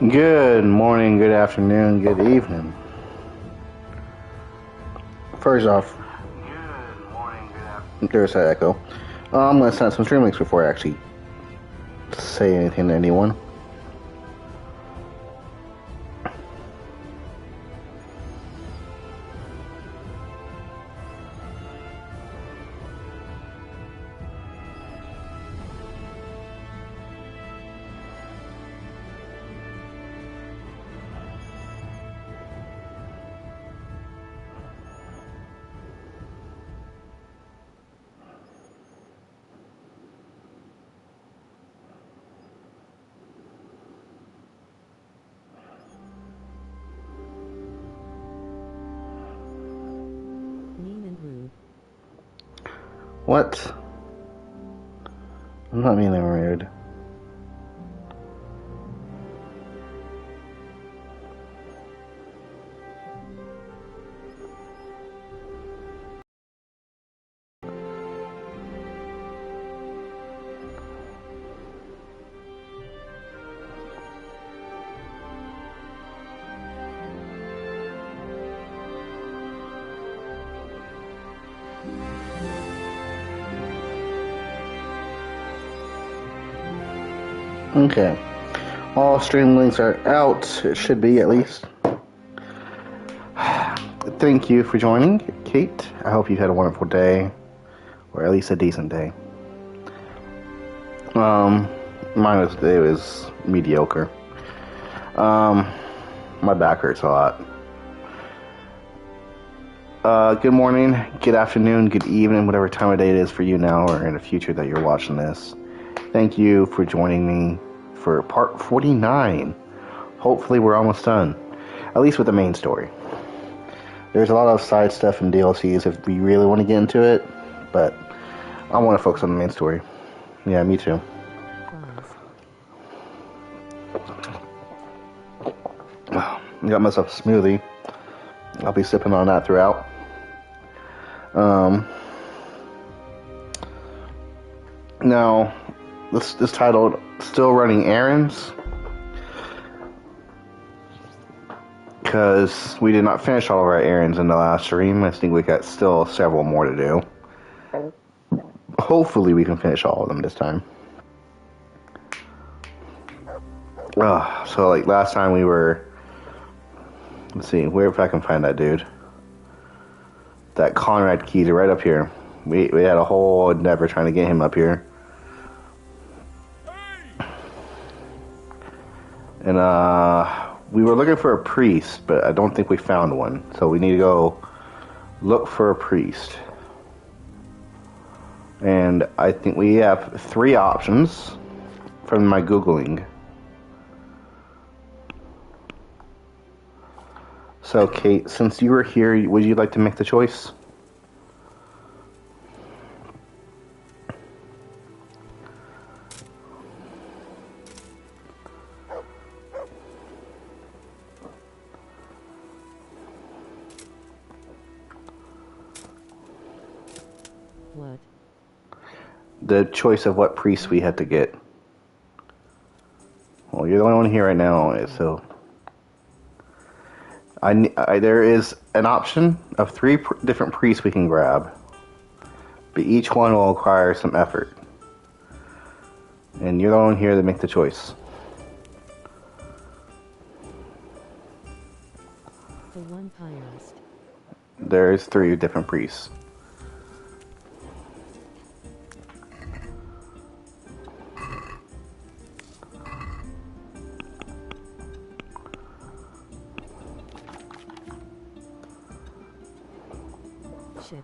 Good morning, good afternoon, good evening. First off, good morning, good afternoon. There's that echo. I'm going to send some stream links before I actually say anything to anyone. What? I'm not mean and rude. Okay. All stream links are out. It should be, at least. Thank you for joining, Kate. I hope you had a wonderful day. Or at least a decent day. Mine was mediocre. My back hurts a lot. Good morning, good afternoon, good evening, whatever time of day it is for you now or in the future that you're watching this. Thank you for joining me for part 49. Hopefully we're almost done. At least with the main story. There's a lot of side stuff and DLCs if we really want to get into it, but I want to focus on the main story. Yeah, me too. I got myself a smoothie. I'll be sipping on that throughout. Now, this titled Still Running Errands, because we did not finish all of our errands in the last stream. I think we got still several more to do. Hopefully we can finish all of them this time. So like last time we were, let's see, where if I can find that dude. That Conrad Keys right up here. We had a whole endeavor trying to get him up here. And we were looking for a priest, but I don't think we found one. So we need to go look for a priest. And I think we have 3 options from my Googling. So Kate, since you were here, would you like to make the choice? What? The choice of what priest we had to get. Well, you're the only one here right now, so there is an option of 3 different priests we can grab, but each one will require some effort. And you're the only one here to make the choice. The one pirist. There's 3 different priests. Shit.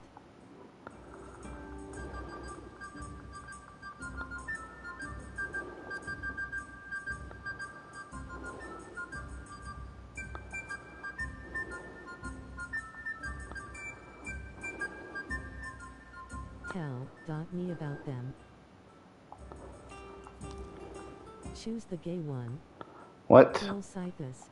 Me about them. Choose the gay one. What? Kill Cythus.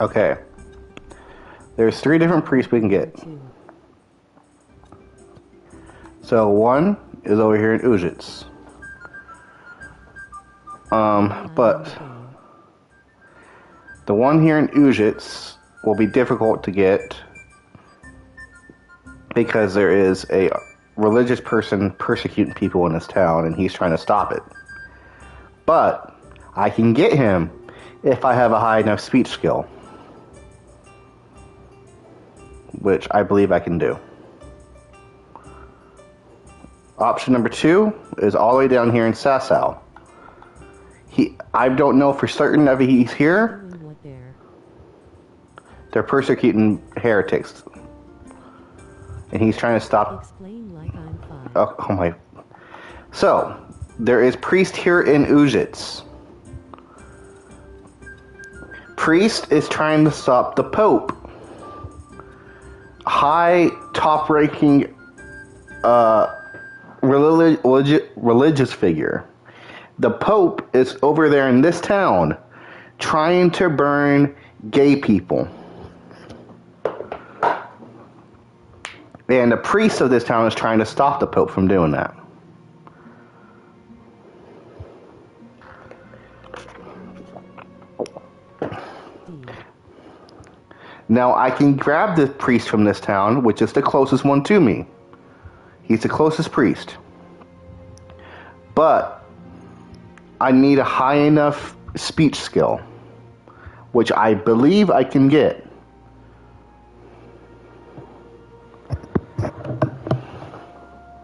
Okay. There's 3 different priests we can get. 2. So one is over here in Ujits. But the one here in Ujits will be difficult to get because there is a religious person persecuting people in this town and he's trying to stop it. But I can get him if I have a high enough speech skill, which I believe I can do. Option number 2 is all the way down here in Sasau. I don't know for certain if he's here. They're persecuting heretics. And he's trying to stop. Explain like I'm fine. Oh my. So, there is priest here in Ujits. Priest is trying to stop the Pope. High, top-ranking religious figure. The Pope is over there in this town trying to burn gay people. And the priest of this town is trying to stop the Pope from doing that. Now, I can grab the priest from this town, which is the closest one to me. He's the closest priest. But I need a high enough speech skill, which I believe I can get.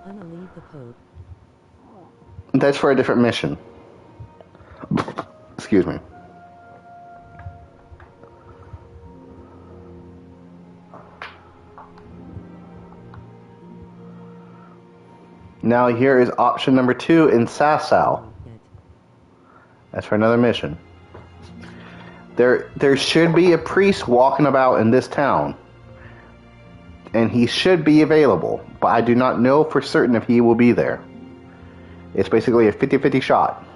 Unalieve the Pope. That's for a different mission. Excuse me. Now here is option number 2 in Sasau. That's for another mission. There should be a priest walking about in this town. And he should be available. But I do not know for certain if he will be there. It's basically a 50-50 shot.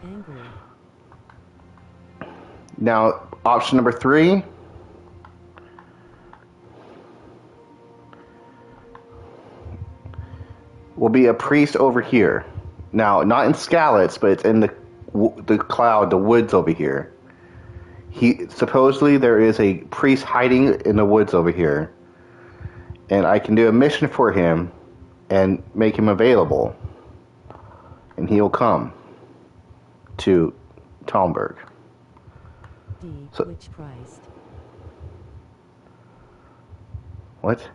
Angry. Now, option number 3. Will be a priest over here. Now, not in Skalitz, but it's in the cloud, the woods over here. Supposedly there is a priest hiding in the woods over here, and I can do a mission for him and make him available, and he'll come to Talmberg. Which Christ? What?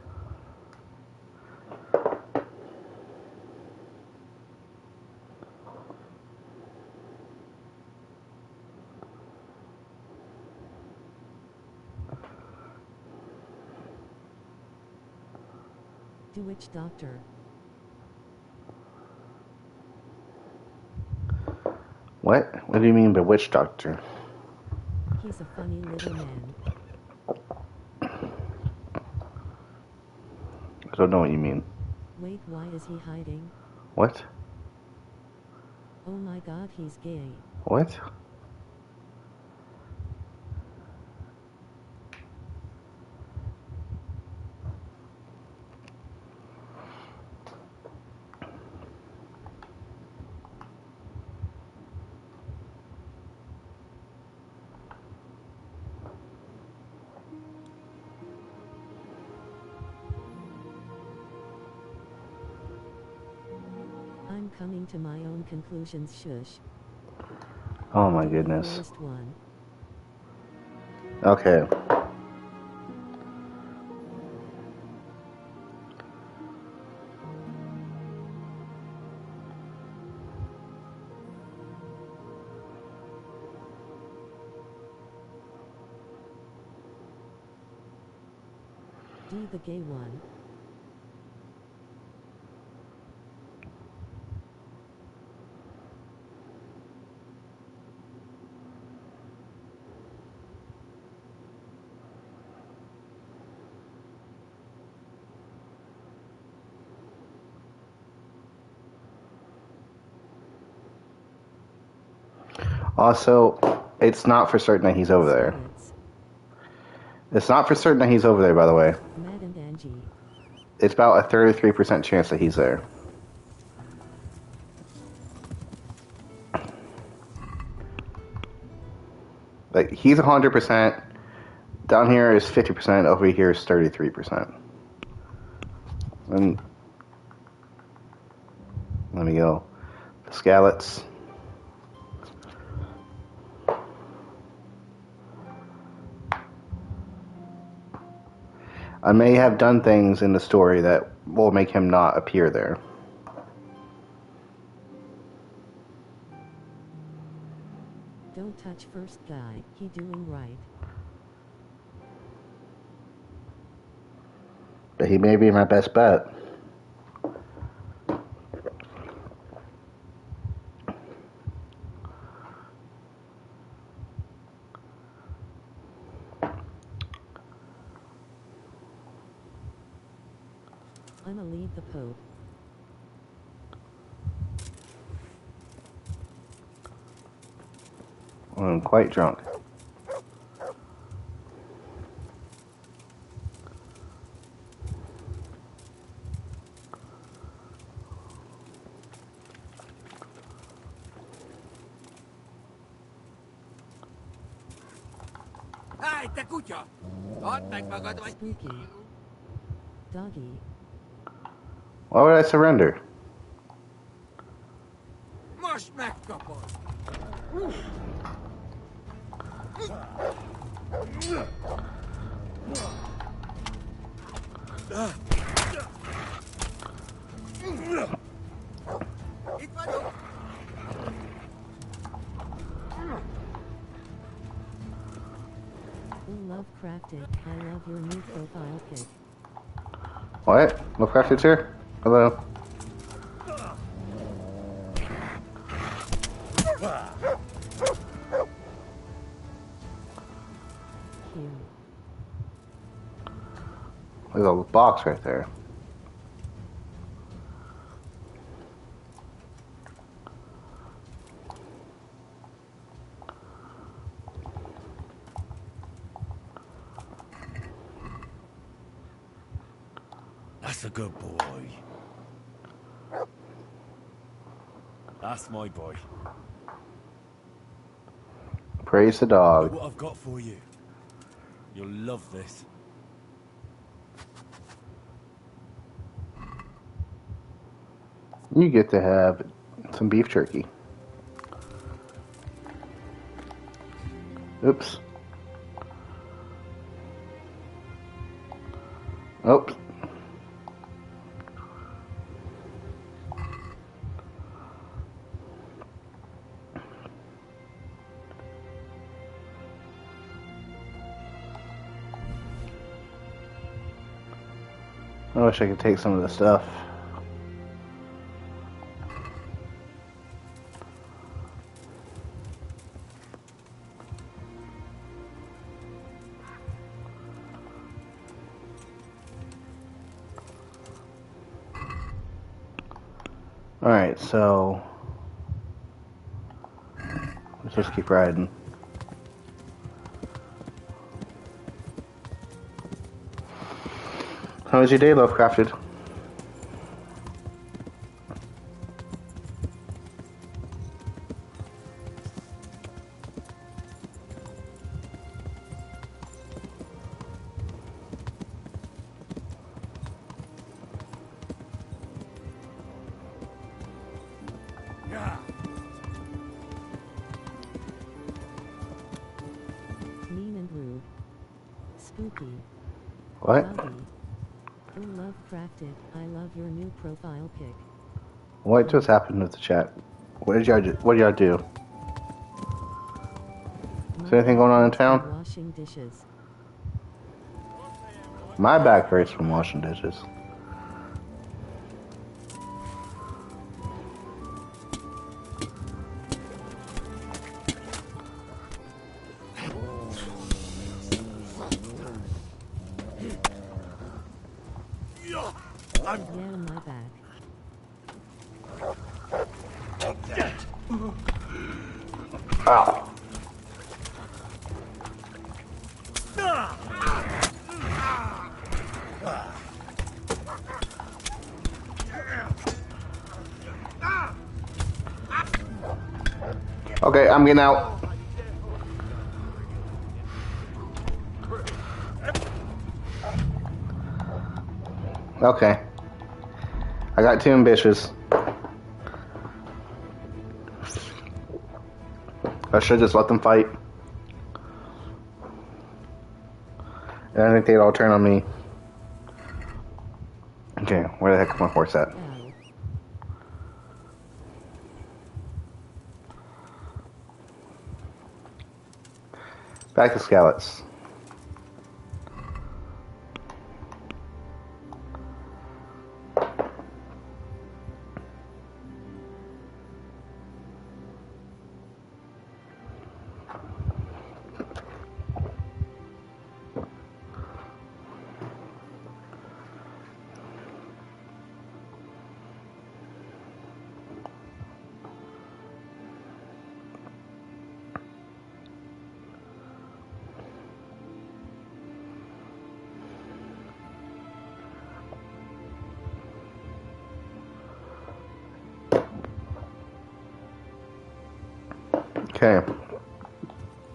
To which doctor? What? What do you mean by witch doctor? He's a funny little man. I don't know what you mean. Wait, why is he hiding? What? Oh my god, he's gay. What? I'm coming to my own conclusions, shush. Oh my goodness. First one. Okay. D, the gay one. Also, It's not for certain that he's over there. Spirits. It's not for certain that he's over there, by the way. Matt and Angie. It's about a 33% chance that he's there. Like, he's 100%. Down here is 50%. Over here is 33%. And let me go. The Scallots. I may have done things in the story that will make him not appear there. Don't touch first guy. He doing right. But he may be my best bet. I'ma leave the Pope. I'm quite drunk. Hei, te kutja! Oot magad my Spooky. Doggy. Why would I surrender? Mos megkapod! Itt vagyok! Love crafted. I love your new profile pic. What? Lovecrafted's here? Hello? Cute. There's a box right there. That's a good boy. That's my boy. Praise the Look dog. what I've got for you. You'll love this. You get to have some beef jerky. Oops. Oops. I wish I could take some of the stuff. Alright, so let's just keep riding. How was your day, Lovecrafted? Ja! Mean and rude. Spooky. What? Doggy. Oh, love crafted. I love your new profile pic. What just happened with the chat? What did y'all do? What did y'all do? Is there anything going on in town? Washing dishes. My back hurts from washing dishes. Yeah, in my back. Ow. Okay, I'm getting out. Okay. I got too ambitious. I should just let them fight. And I think they'd all turn on me. Okay, where the heck is my horse at? Ow. Back to Scallots. Okay.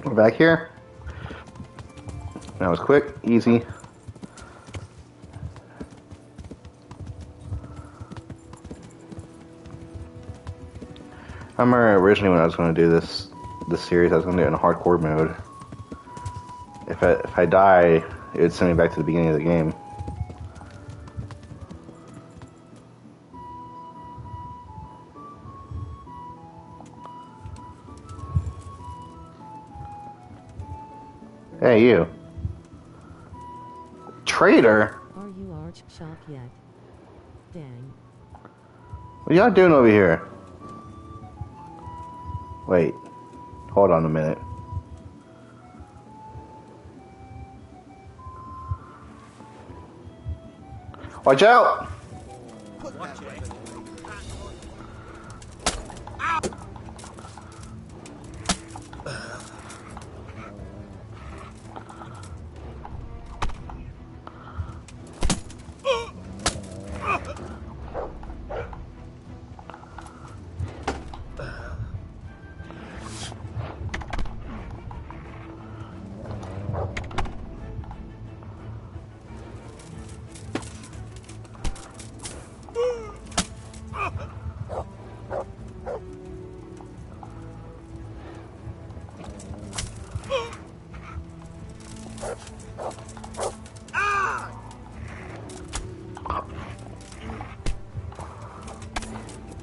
We're back here. That was quick, easy. I remember originally when I was going to do this series, I was going to do it in hardcore mode. If I die, it would send me back to the beginning of the game. Hey, you. Traitor? Are you arch shock yet? Dang. What y'all doing over here? Wait. Hold on a minute. Watch out!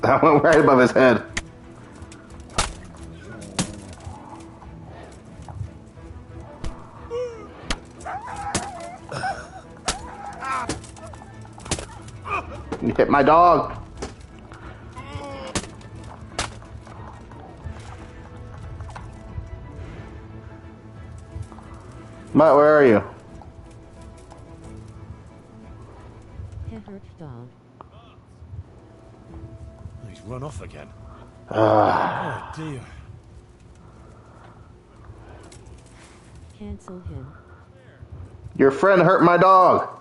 That went right above his head. You hit my dog. Mutt, where are you? Hurt dog. He's run off again. Ah. Oh dear. Cancel him. Your friend hurt my dog.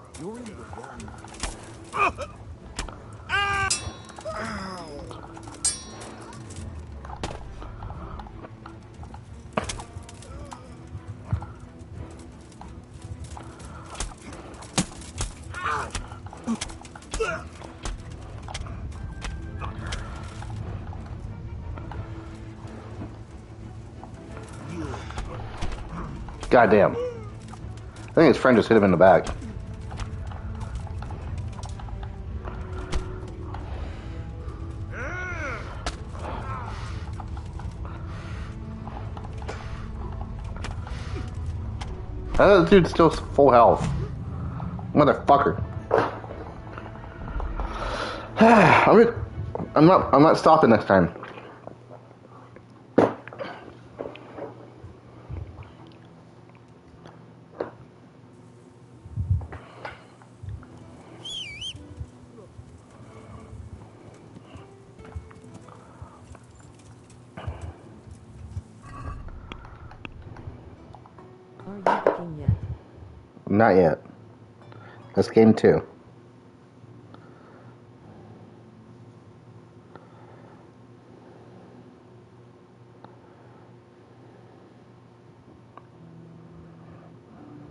Goddamn. I think his friend just hit him in the back. That dude's still full health. Motherfucker. I'm not stopping next time. Are you cooking yet? Not yet. That's game 2.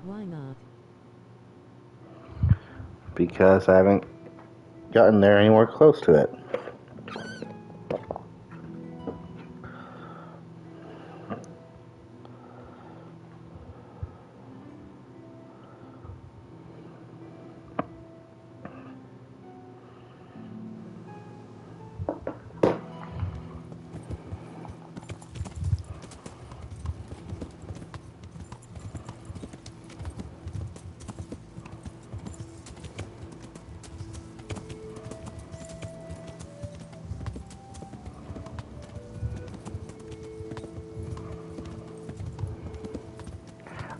Why not? Because I haven't gotten there anywhere close to it.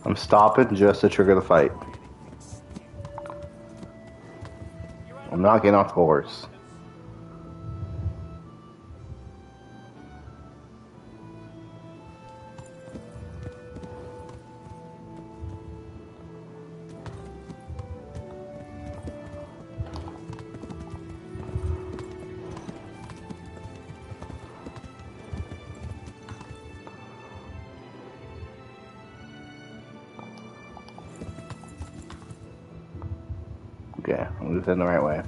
I'm stopping just to trigger the fight. I'm not getting off the horse. Okay, I'm moving the right way.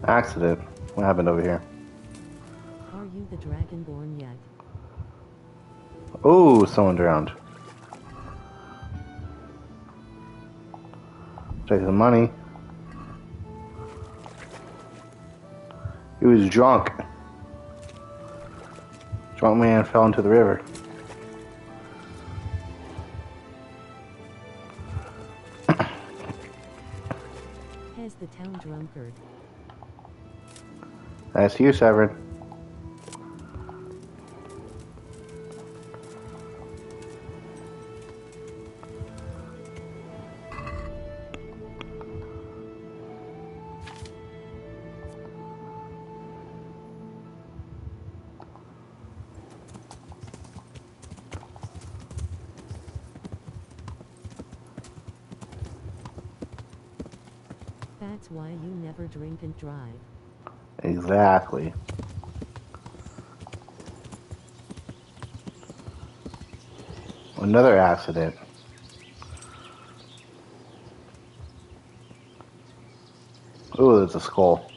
Accident. What happened over here? Are you the Dragonborn yet? Oh, someone drowned. Take the money. He was drunk. Drunk man fell into the river. Has the town drunkard? That's you, Severin. That's why you never drink and drive. Exactly. Another accident. Oh, there's a skull.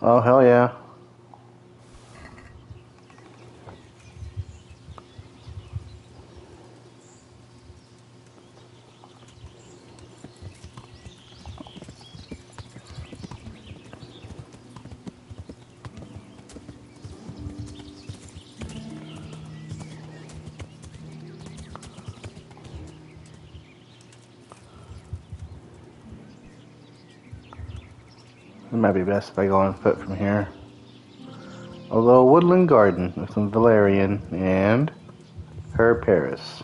Oh, hell yeah. It might be best if I go on foot from here. Although a woodland garden with some valerian and her Paris.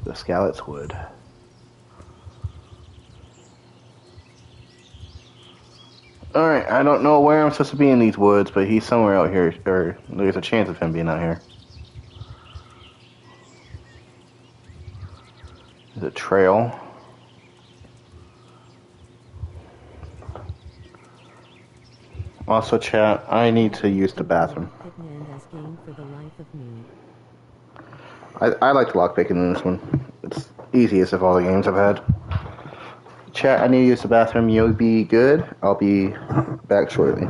The Scallots Wood. Alright, I don't know where I'm supposed to be in these woods, but he's somewhere out here, or there's a chance of him being out here. There's a trail. Also, chat, I need to use the bathroom. For the life of me. I like the lockpicking in this one. It's easiest of all the games I've had. Chat, I need to use the bathroom. You'll be good. I'll be back shortly.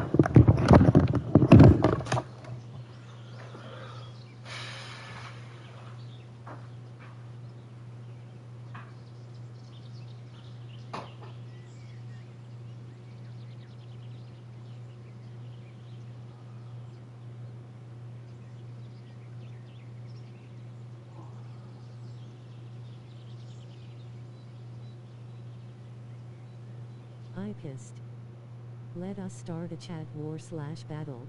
I pissed. Let us start a chat war / battle.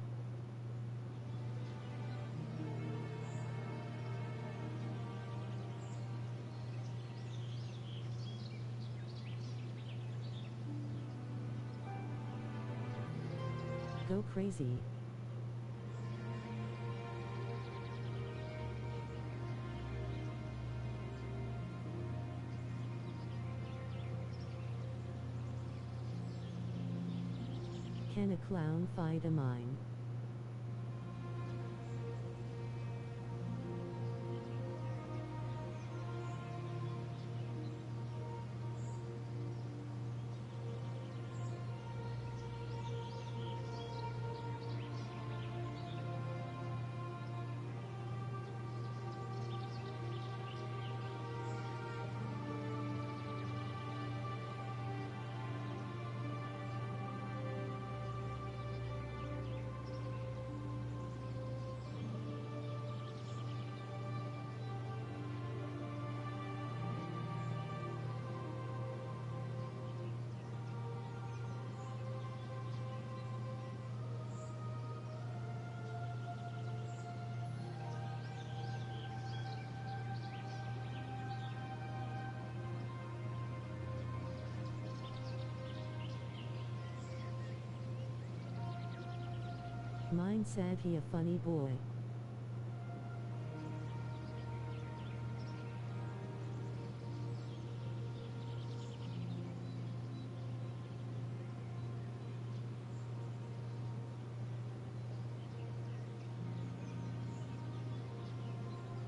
Go crazy. Can a clown fight a mime? Mine said he a funny boy.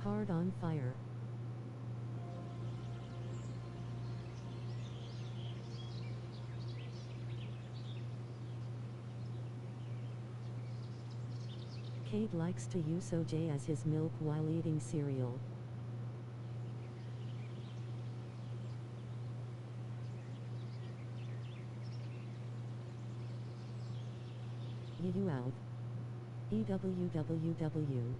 Hard on fire. Kate likes to use OJ as his milk while eating cereal. You out. EWWW.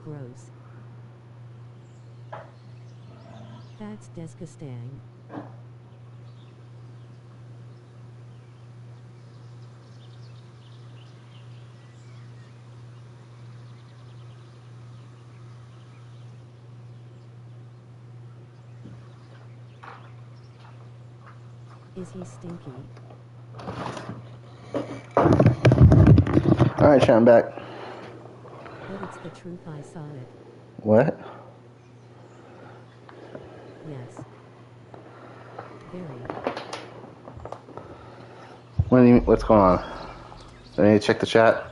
Gross. That's disgusting. Is he stinky? Alright, chat, I'm back. But it's the truth, I saw it. What? Yes. Very. What do you, what's going on? I need to check the chat.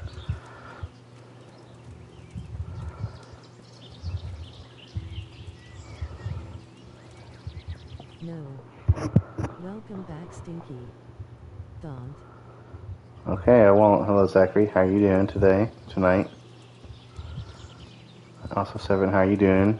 No. Welcome back, Stinky. Don't. Okay, I won't. Hello, Zachary. How are you doing tonight? Also, Seven, how are you doing?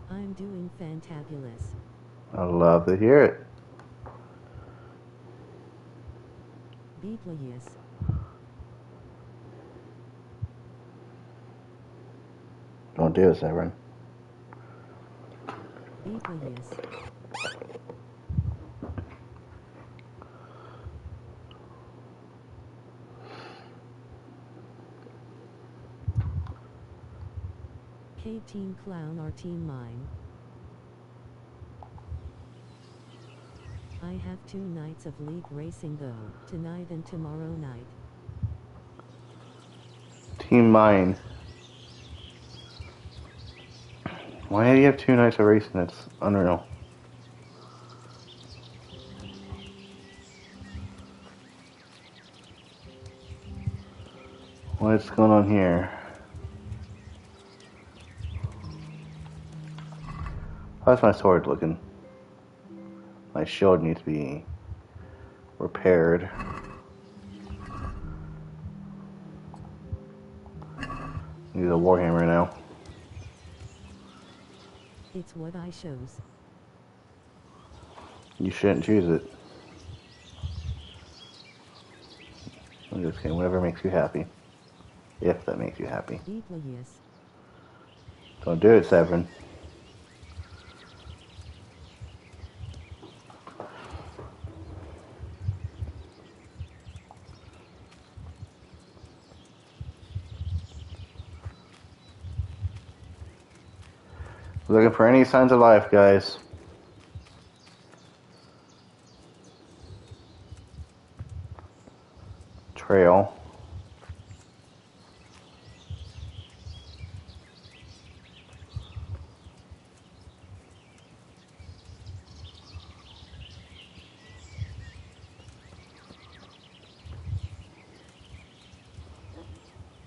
I'm doing fantabulous. I'd love to hear it. Be please. Don't do it, Severin. Be please. K Team Clown or Team Mime? I have 2 nights of league racing though, tonight and tomorrow night. Team Mine. Why do you have 2 nights of racing? That's unreal. What's going on here? How's my sword looking? My shield needs to be repaired. Need a warhammer now. It's what I chose. You shouldn't choose it. just kidding. Whatever makes you happy. If that makes you happy. Yes. Don't do it, Severin. Looking for any signs of life, guys. Trail.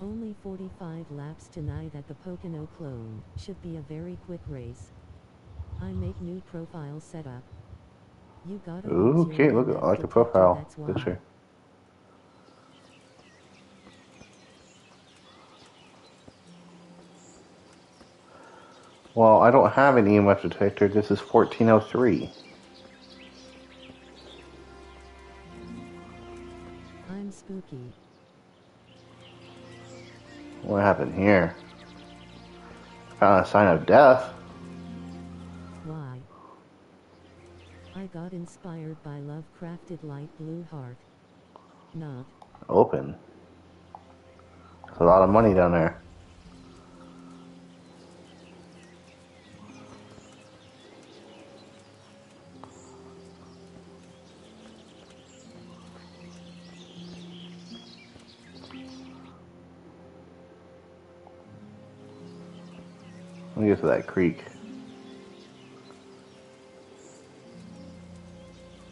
Only 45 laps tonight at the Pocono clone. Should be a very quick race. I make new profile setup. You gotta Ooh, use your okay, look, I metal like the detector, profile that's why. picture. Well, I don't have an EMF detector. This is 1403. I'm spooky. What happened here? Found a sign of death. Why? I got inspired by Lovecrafted Light Blue Heart. Not. Open. There's a lot of money down there. Let me get to that creek.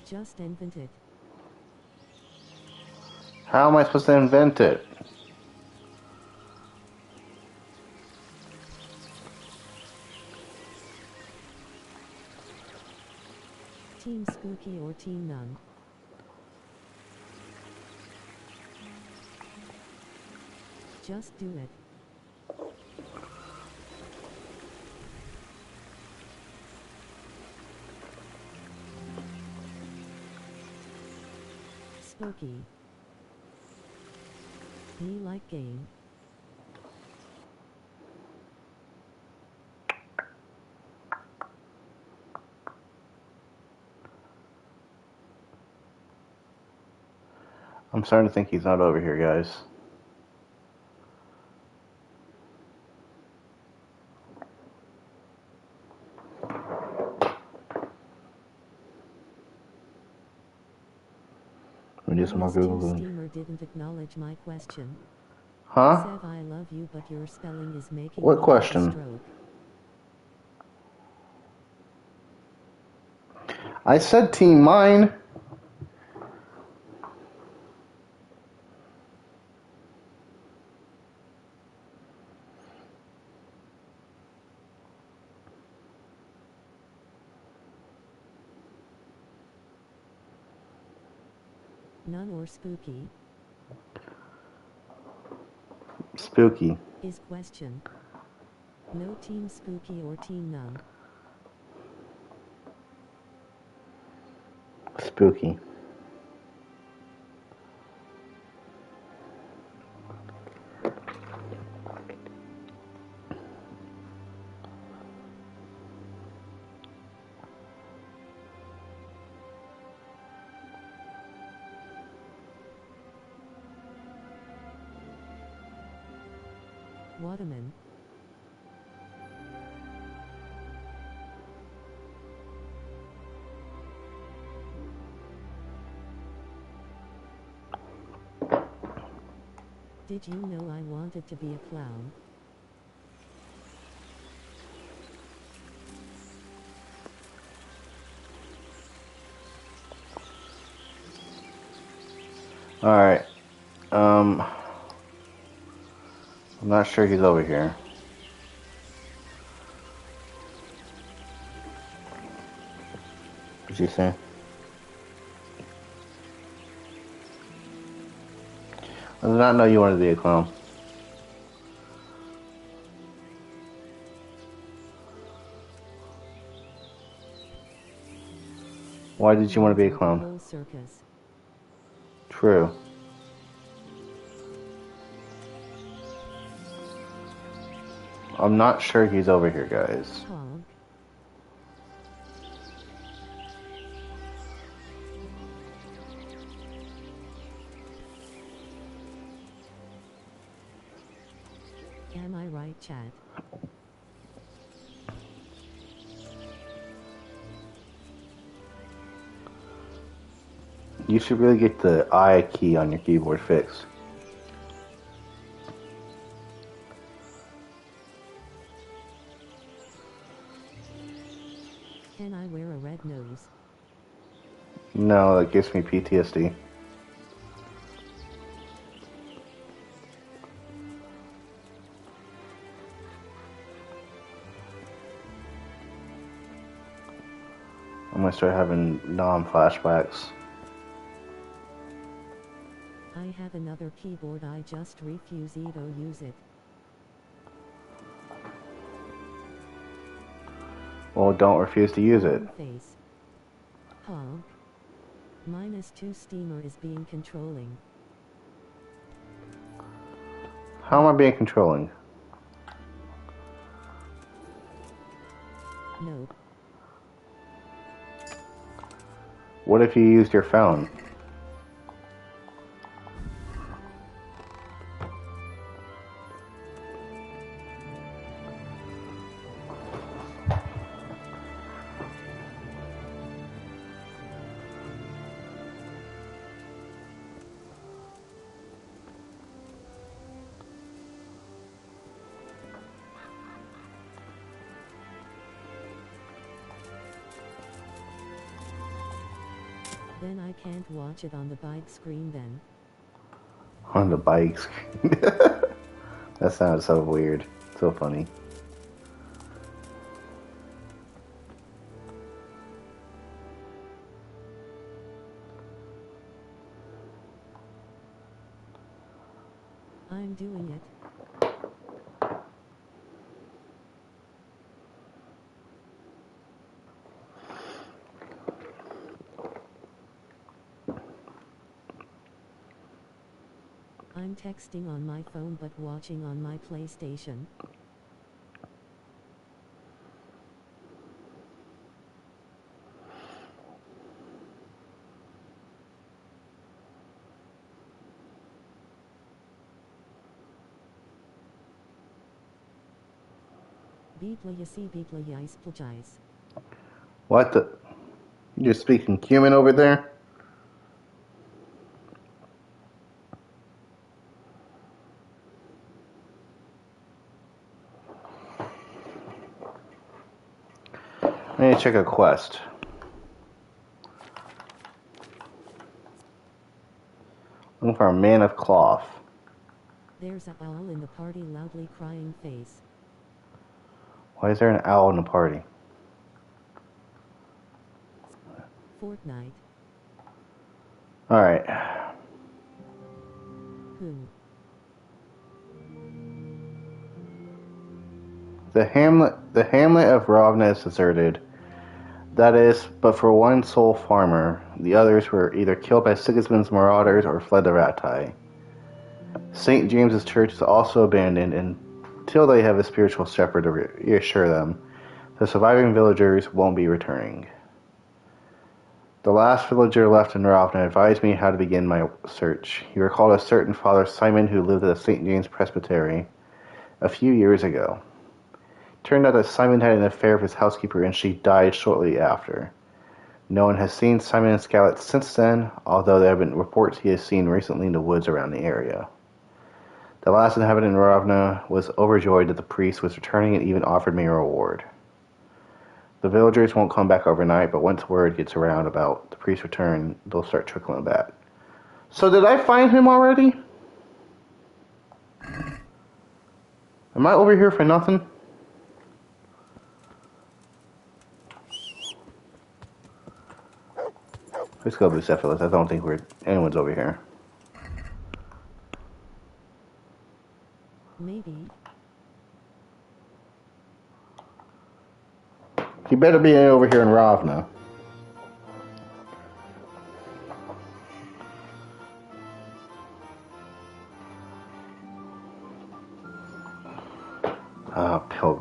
Just invent it. How am I supposed to invent it? Team Spooky or Team None? Just do it. Spooky. Me like game. I'm starting to think he's not over here, guys. Let me do some more Googling. Steamer didn't acknowledge my question. Huh? Sev, I love you, but your spelling is making What me question? have a stroke. I said Team Mine. None or spooky? Spooky. Is question. No Team Spooky or Team None. Spooky. Waterman. Did you know I wanted to be a clown? Alright. I'm not sure he's over here. What'd you say? I did not know you wanted to be a clown. Why did you want to be a clown? Whole circus. True. I'm not sure he's over here, guys. Honk. Am I right, chat? You should really get the I key on your keyboard fixed. Can I wear a red nose? No, that gives me PTSD. I'm gonna start having non-flashbacks. I have another keyboard, I just refuse to use it. Well, don't refuse to use it. Face. Honk. -2 steamer is being controlling. How am I being controlling? Nope. What if you used your phone? Then I can't watch it on the bike screen then. On the bikes. That sounds so weird. So funny. I'm doing it. I'm texting on my phone but watching on my PlayStation. Beepleyas. What the? You're speaking Cumin over there? I need to check a quest. Looking for a man of cloth. There's an owl in the party loudly crying face. Why is there an owl in the party? Fortnite. Alright. Who? The hamlet of Ravna is deserted. That is, but for one sole farmer. The others were either killed by Sigismund's marauders or fled to Rattay. St. James's Church is also abandoned until they have a spiritual shepherd to reassure them. The surviving villagers won't be returning. The last villager left in Ravna advised me how to begin my search. He recalled a certain Father Simon who lived at the St. James Presbytery a few years ago. Turned out that Simon had an affair with his housekeeper and she died shortly after. No one has seen Simon and Scarlett since then, although there have been reports he is seen recently in the woods around the area. The last inhabitant in Ravna was overjoyed that the priest was returning and even offered me a reward. The villagers won't come back overnight, but once word gets around about the priest's return, they'll start trickling back. So did I find him already? Am I over here for nothing? Let's go Bucephalus. I don't think anyone's over here. Maybe. He better be over here in Ravna.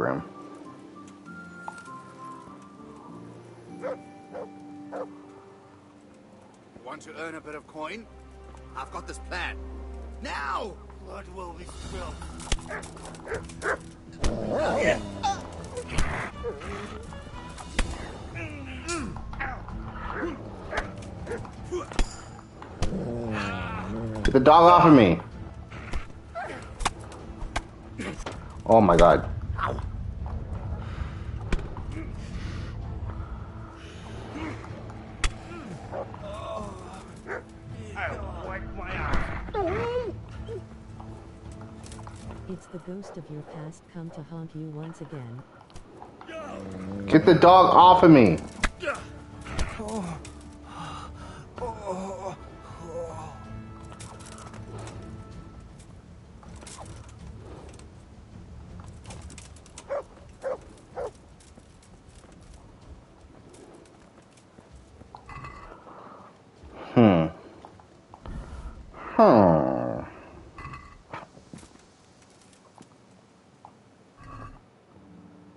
over him. Want to earn a bit of coin? I've got this plan. Now! Blood will be spilled. Get the dog off of me! Oh my god. It's the ghost of your past come to haunt you once again. Get the dog off of me!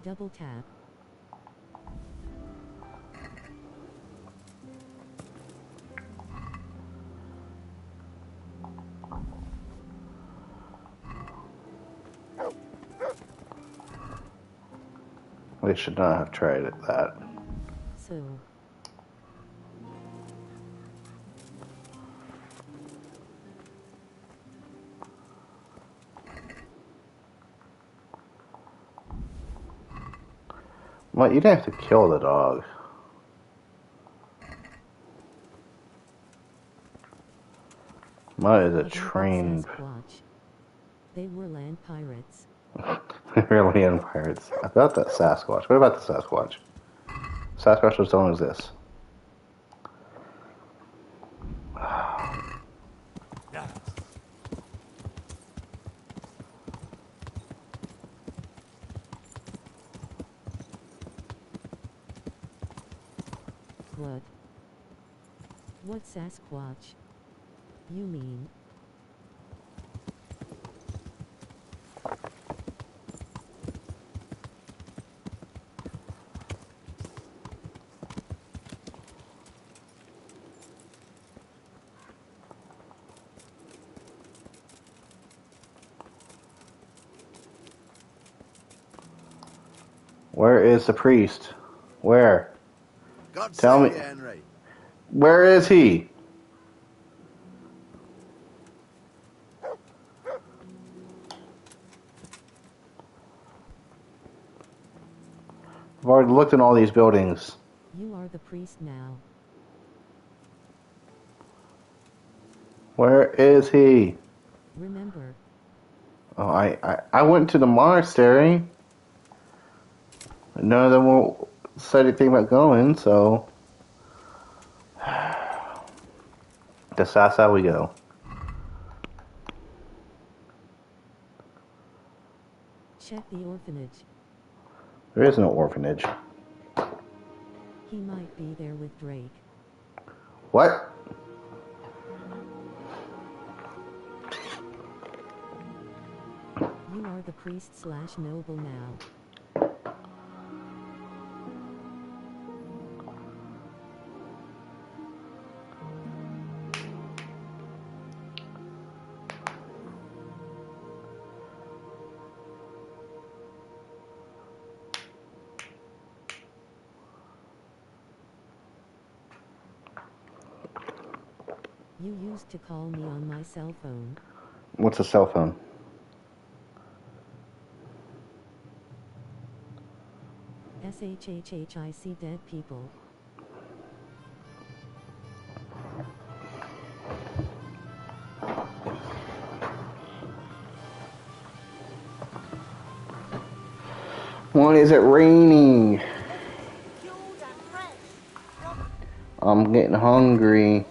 Double tap. We should not have tried it that. So. Well, you didn't have to kill the dog. Mud is a trained. Sasquatch. They were land pirates. Really in pirates. I thought that Sasquatch. What about the Sasquatch? Sasquatches don't exist. What? What Sasquatch? You mean? Where is the priest? Where? God Tell save me. you, Henry. Where is he? I've already looked in all these buildings. You are the priest now. Where is he? Remember. Oh, I went to the monastery. None of them will say anything about going, so guess that's how we go. Check the orphanage. There is no orphanage. He might be there with Drake. What? You are the priest/noble now. You used to call me on my cell phone. What's a cell phone? SHHHIC dead people. Why is it raining? I'm getting hungry.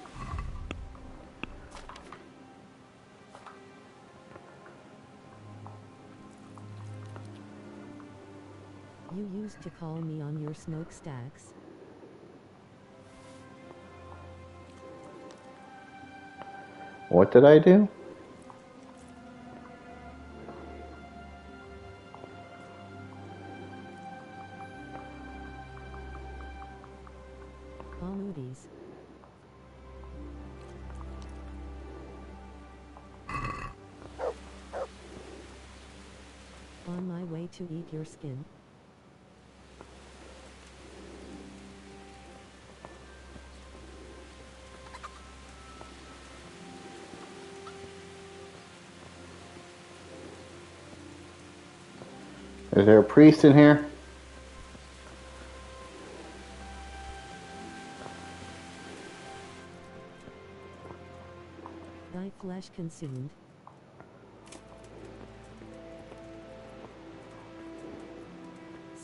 You used to call me on your smokestacks. What did I do? Moody's. On my way to eat your skin. Is there a priest in here? Thy flesh consumed.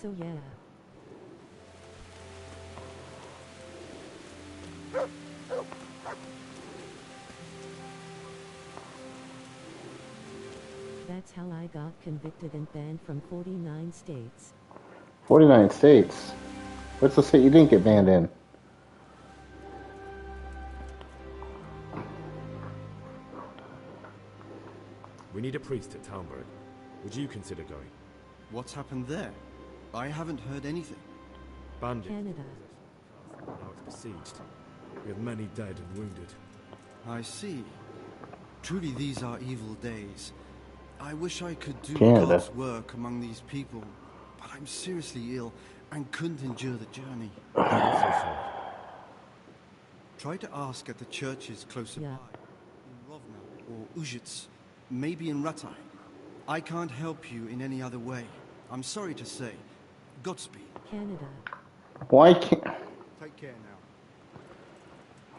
So yeah. That's how I got convicted and banned from 49 states. 49 states. What's the state you didn't get banned in? We need a priest at Talmberg. Would you consider going? What's happened there? I haven't heard anything. Bandits. Canada. Now it's besieged. We have many dead and wounded. I see. Truly these are evil days. I wish I could do Canada. God's work among these people, but I'm seriously ill and couldn't endure the journey. I'm so sorry. Try to ask at the churches closer Yeah. by, in Rovna or Ujits, maybe in Ratai. I can't help you in any other way. I'm sorry to say. Godspeed. Canada. Why can't... Take care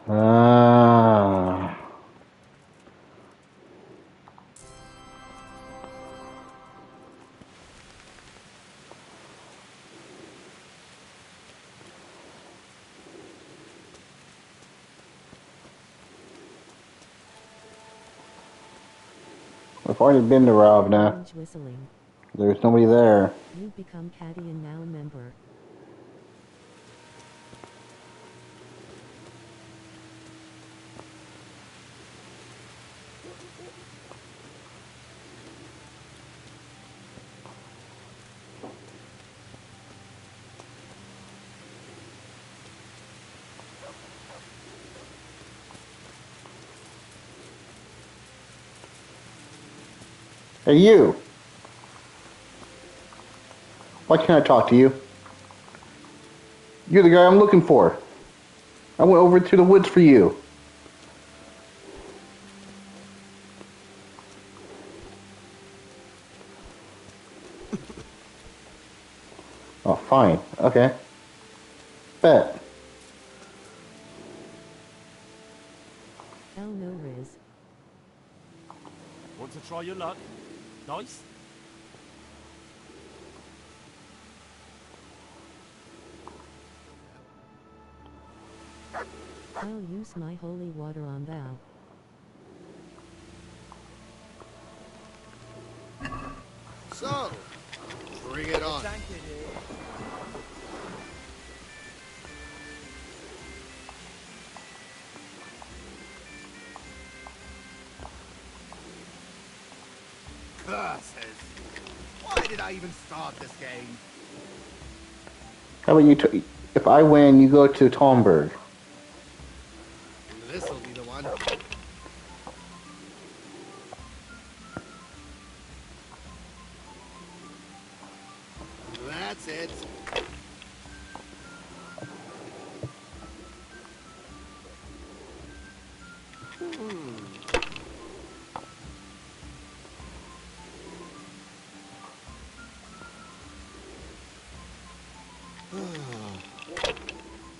now. Ah. I've already been to Ravna. Orange whistling. There's nobody there. You've become caddy and now member. Hey, you! Why can't I talk to you? You're the guy I'm looking for. I went over to the woods for you. Oh, fine. Okay. Bet. El no Riz. Want to try your luck? Nice? I'll use my holy water on thou. So, bring it on. Curses! Why did I even start this game? How about you? If I win, you go to Talmberg. This'll be the one. That's it.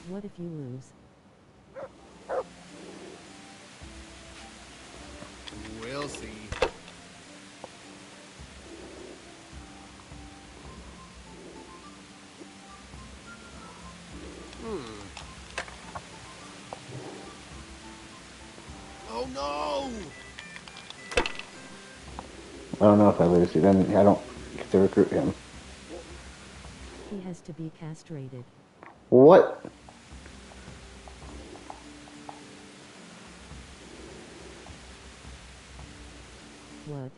What if you lose? We'll see. Oh no! I don't know if I lose. Then I don't get to recruit him. He has to be castrated. What? What?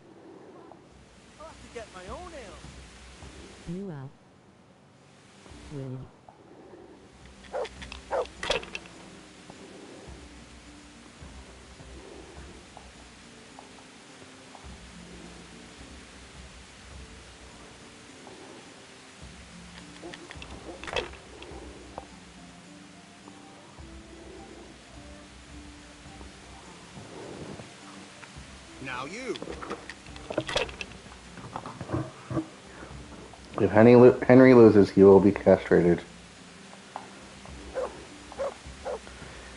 I'll have to get my own ale. New out. Will. Now you. If Henry loses, he will be castrated.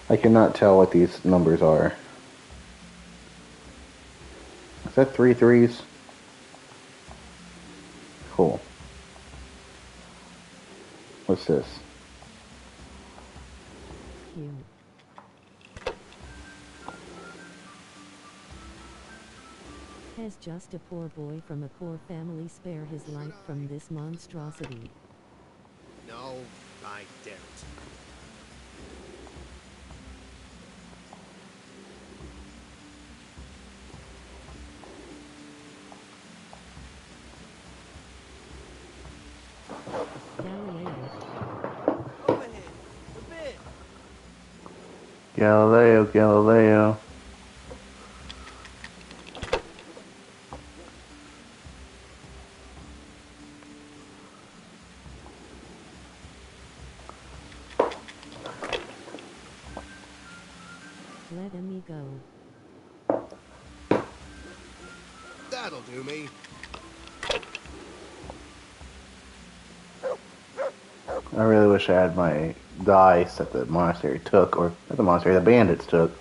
I cannot tell what these numbers are. Is that 3 threes? Cool. What's this? Q. Has just a poor boy from a poor family spare his life from this monstrosity? No, I daren't. Galileo. Over here. A bit. Galileo, Galileo. Let me go. That'll do me. I really wish I had my dice that the monastery took, or not the monastery, the bandits took.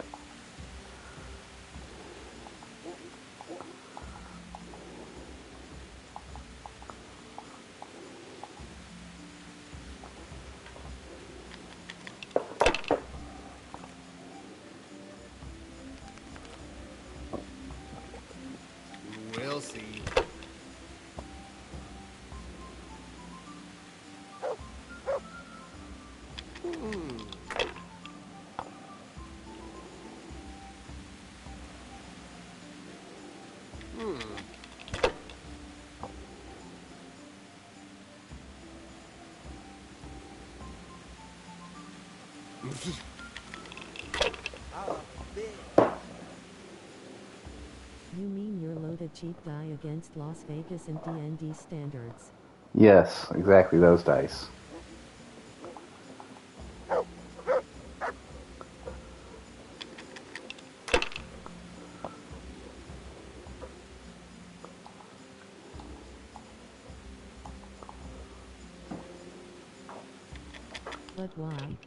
We'll see. A bit. You mean your loaded cheap die against Las Vegas and D&D standards? Yes, exactly those dice. But why?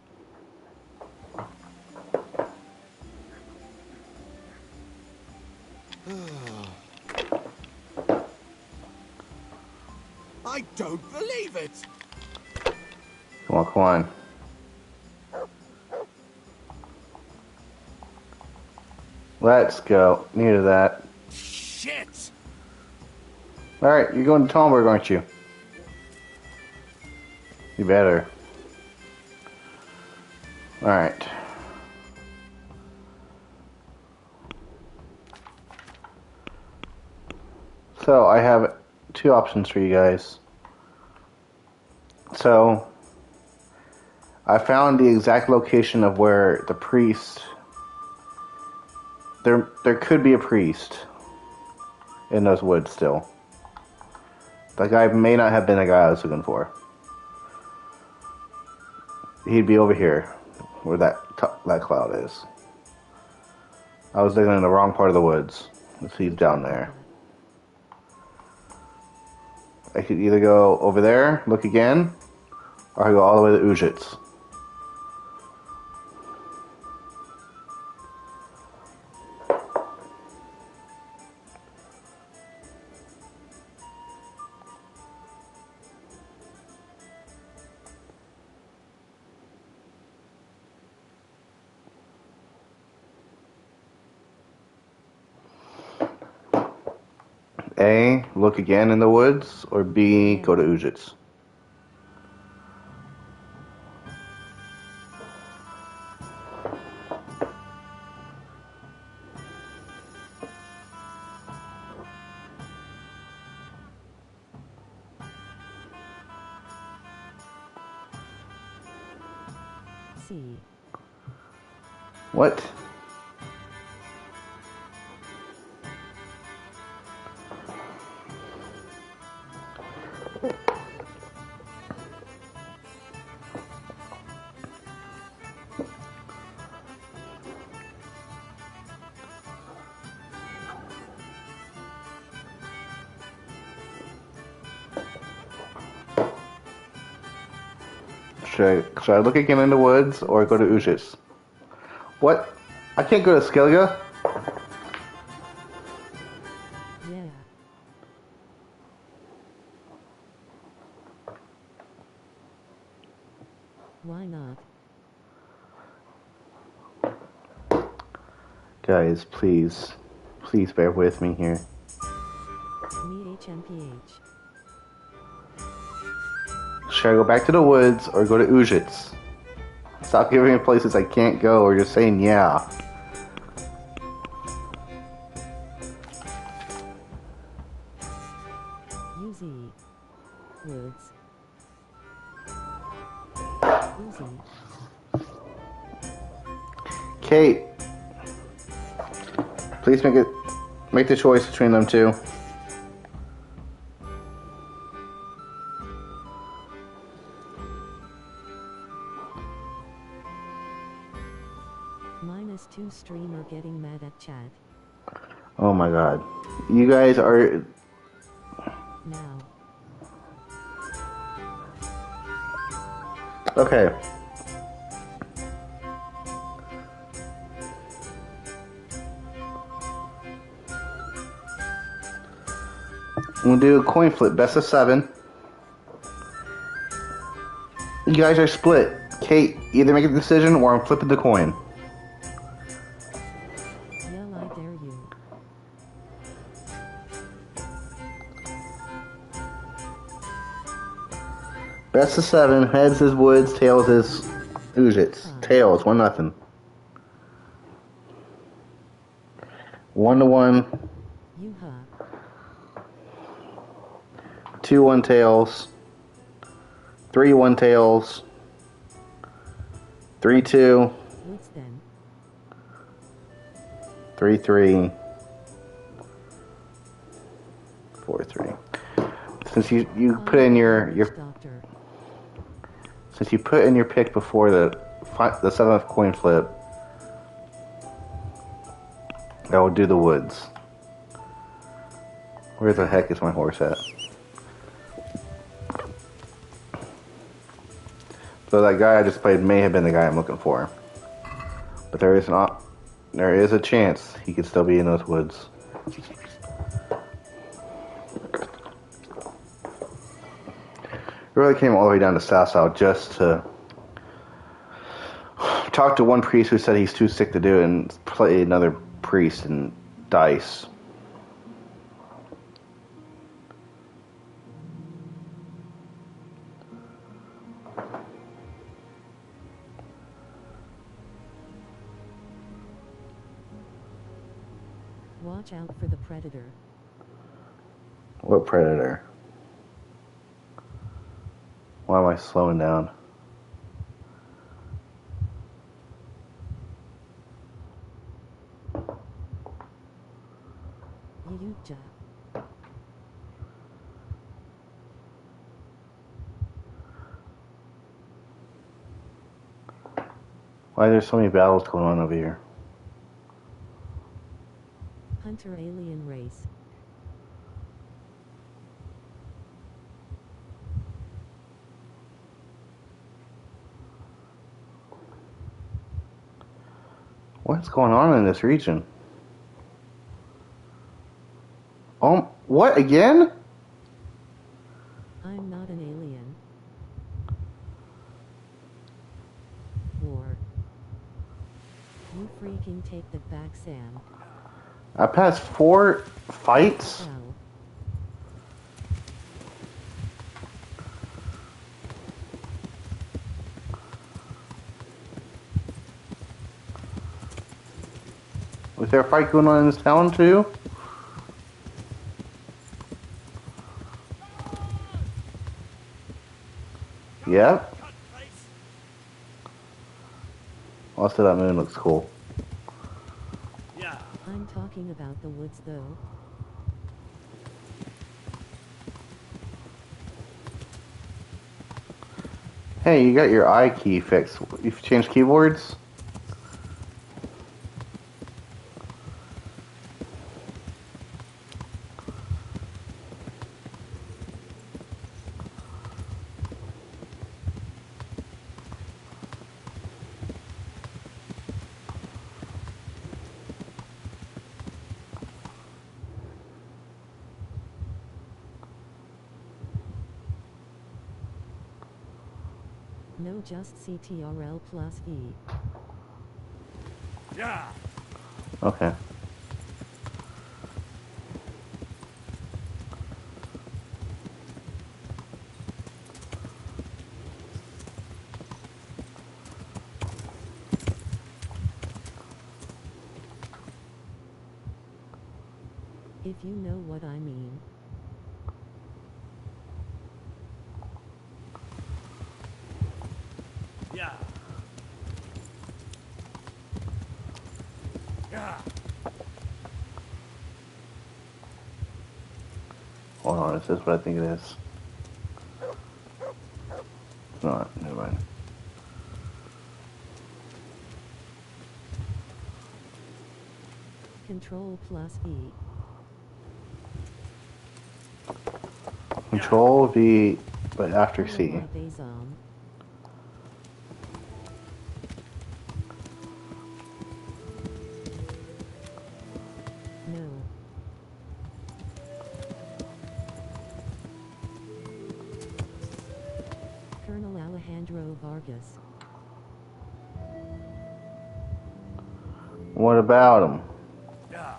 I don't believe it! Come on, come on. Let's go. Needed that. Shit! Alright, you're going to Talmberg, aren't you? You better. Alright. So, I have two options for you guys. So, I found the exact location of where the priest... There could be a priest in those woods still. That guy may not have been the guy I was looking for. He'd be over here, where that cloud is. I was looking in the wrong part of the woods. Let's see, he's down there. I could either go over there, look again, or I could go all the way to Ujits. A, look again in the woods, or B, go to Ujits. C. What? Should I look again in the woods or go to Ujits? What? I can't go to Skellige? Yeah. Why not? Guys, please. Please bear with me here. Me HMPH. Should I go back to the woods or go to Ujits? Stop giving me places I can't go or just saying yeah. UZ. Woods. Uzi. Kate. Please make the choice between them two. -2 streamer getting mad at chat. Oh my god. You guys are... Now. Okay. We'll do a coin flip, best of 7. You guys are split. Kate, either make a decision or I'm flipping the coin. Yell, I dare you. Best of 7. Heads is Woods, tails is Ujits. Tails, 1-0. 1-1. Yuha. 2-1 tails. 3-1 tails. 3-2. Woods then. 3-3. 4-3. Since you put in your Doctor. since you put in your pick before the 7th coin flip, I will do the woods. Where the heck is my horse at? So that guy I just played may have been the guy I'm looking for, but there is a chance he could still be in those woods. Really came all the way down to South just to talk to one priest who said he's too sick to do it and play another priest in dice. Watch out for the predator. What predator? Why am I slowing down? Yuja. Why are there so many battles going on over here? Hunter alien race. What's going on in this region? What again? I'm not an alien. War. You freaking take that back, Sam. I passed 4 fights? Ow. Was there a fight going on in this town too? Yep. Also, that moon looks cool. I'm talking about the woods, though. Hey, you got your I key fixed. You've changed keyboards? No, just CTRL plus V. Yeah. Okay. If you know what I mean. Yeah. Yeah. Hold on, is this what I think it is? It's not. Never mind. Control plus V. Control V, but after C. Bazam. No. Colonel Alejandro Vargas. What about him? Yeah.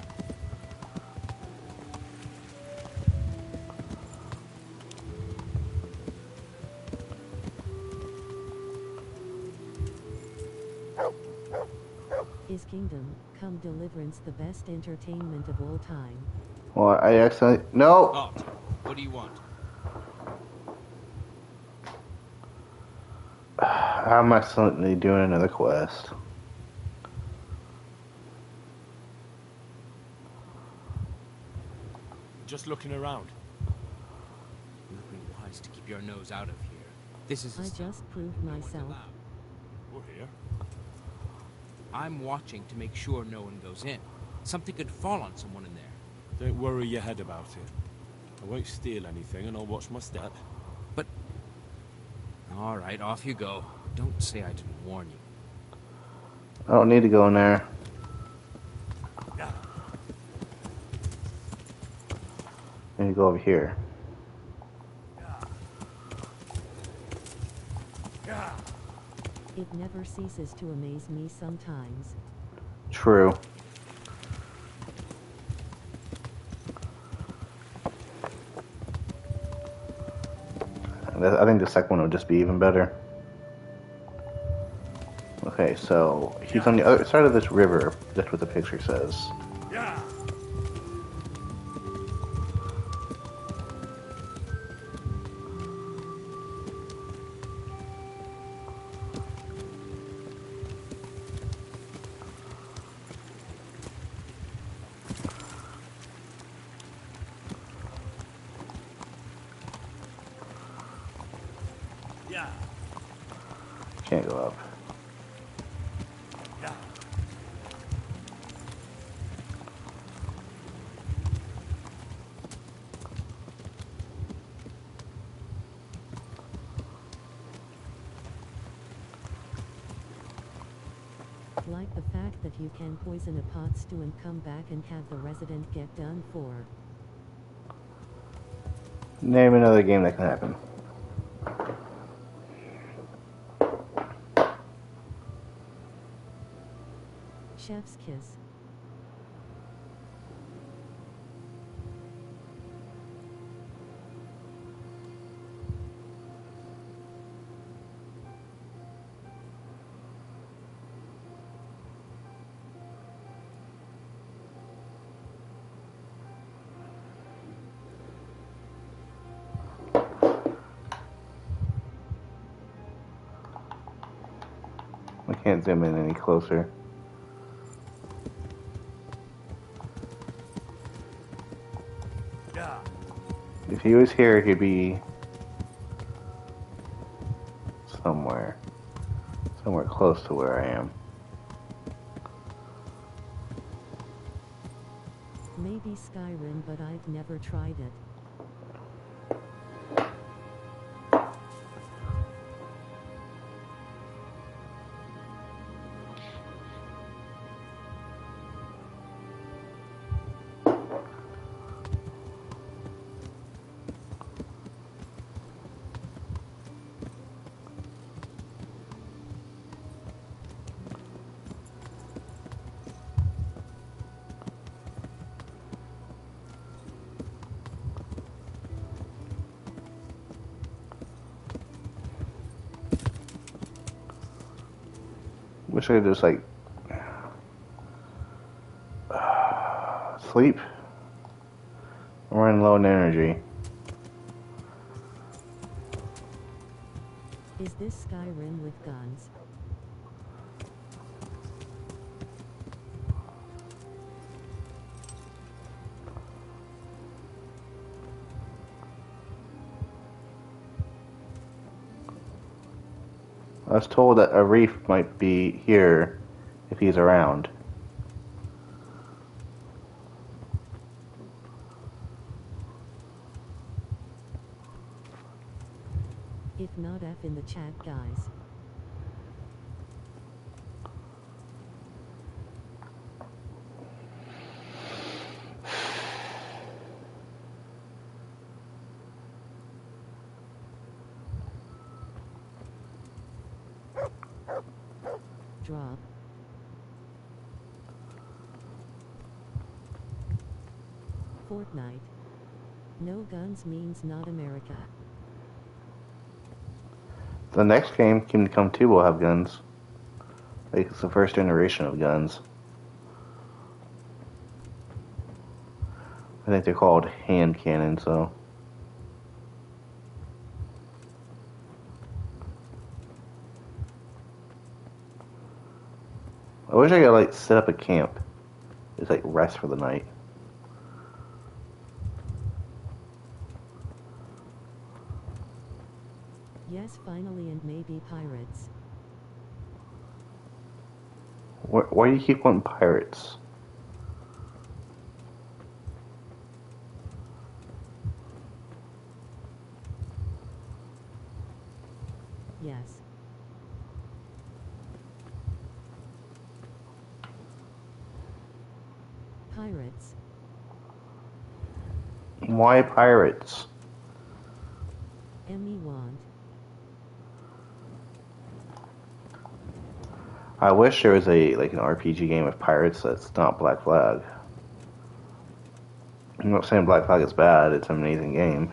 Is Kingdom, Come Deliverance the best entertainment of all time? Well, I accidentally. No! Oh, what do you want? I'm accidentally doing another quest. Just looking around. It would be wise to keep your nose out of here. This is a I stop. just proved No one's myself. allowed. We're here. I'm watching to make sure no one goes in. Something could fall on someone in there. Don't worry your head about it. I won't steal anything and I'll watch my step. But... all right, off you go. Don't say I didn't warn you. I don't need to go in there. Yeah. I need to go over here. Yeah. It never ceases to amaze me sometimes. True. I think the second one would just be even better. Okay, so he's on the other side of this river. That's what the picture says. Yeah. Yeah. Can't go up. Yeah. Like the fact that you can poison a pot stew and come back and have the resident get done for. Name another game that can happen. Chef's kiss. I can't zoom in any closer. Yeah. If he was here, he'd be somewhere close to where I am. Maybe Skyrim, but I've never tried it. Wish I could just like sleep. I'm running low on energy. Is this Skyrim with guns? I was told that a reef might be here if he's around. If not, F in the chat, guys. Drop. Fortnite. No guns means not America. The next game, Kingdom Come 2, will have guns. Like, it's the first generation of guns. I think they're called hand cannons, so. I wish I could, like, set up a camp. Just, like, rest for the night. Yes, finally, and maybe pirates. Why do you keep wanting pirates? Yes. Pirates. Why pirates? Emmy want. I wish there was an RPG game of pirates that's not Black Flag. I'm not saying Black Flag is bad, it's an amazing game.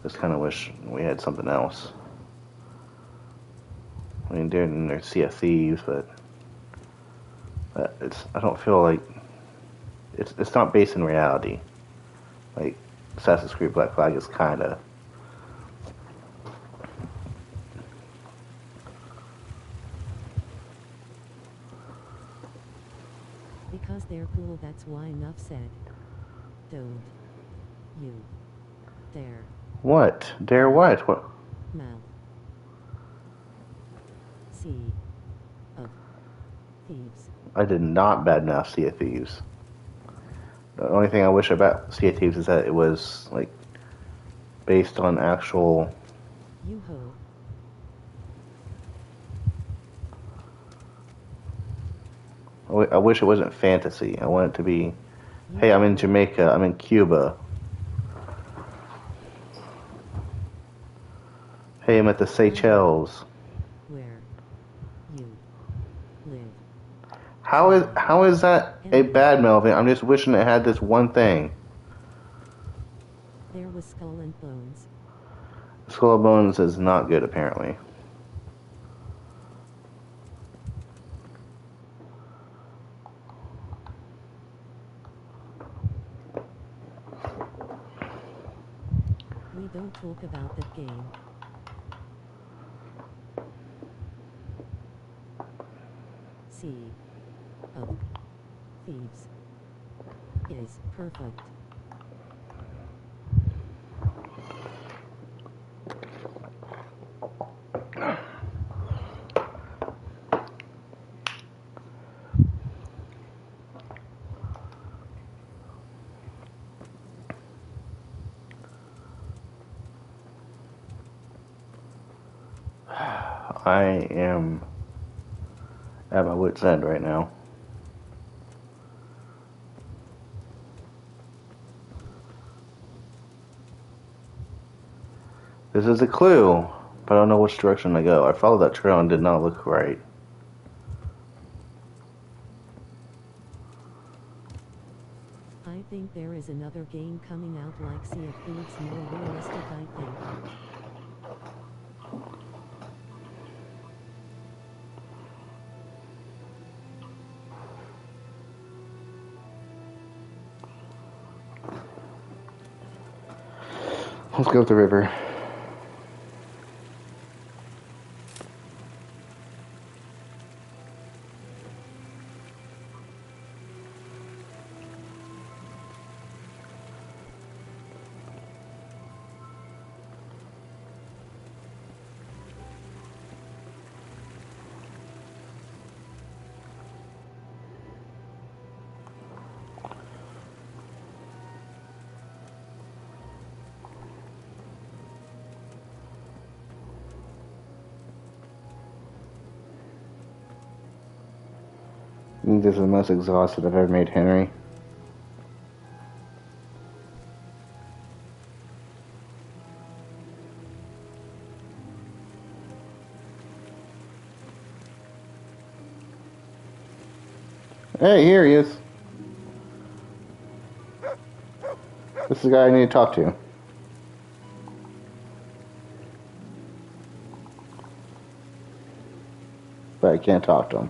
Just kind of wish we had something else. I mean, there's Sea of Thieves, but I don't feel like it's not based in reality. Like Assassin's Creed Black Flag is kind of. Because they're cool, that's why enough said. Don't. You. Dare. What? Dare what? What? Mouth. Sea. Of. Thieves. I did not badmouth Sea of Thieves. The only thing I wish about Sea of Thieves is that it was, like, based on actual. You ho. I wish it wasn't fantasy. I want it to be, hey, I'm in Jamaica, I'm in Cuba. Hey, I'm at the Seychelles. Where. You. Live. How is that a bad Melvin? I'm just wishing it had this one thing. There was Skull and Bones. Skull and Bones is not good, apparently. We don't talk about that game. Sea. Of. Thieves. Is perfect. I am at my wit's end right now. This is a clue, but I don't know which direction to go. I followed that trail and did not look right. I think there is another game coming out like Sea of Thieves, more realistic, I think. Let's go up the river. I think this is the most exhausted I've ever made Henry. Hey, here he is. This is the guy I need to talk to. But I can't talk to him.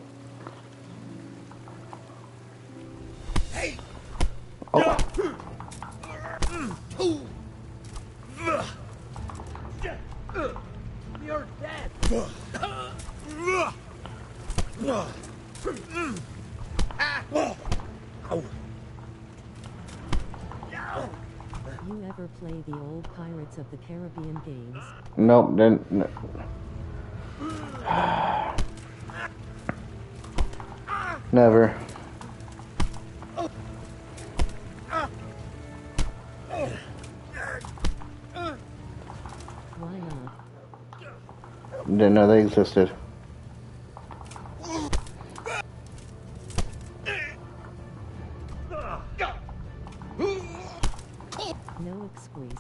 Hey! Oh. You're dead. You ever play the old Pirates of the Caribbean games? Nope, then. No. Never. Why not? Didn't know they existed. No excuse.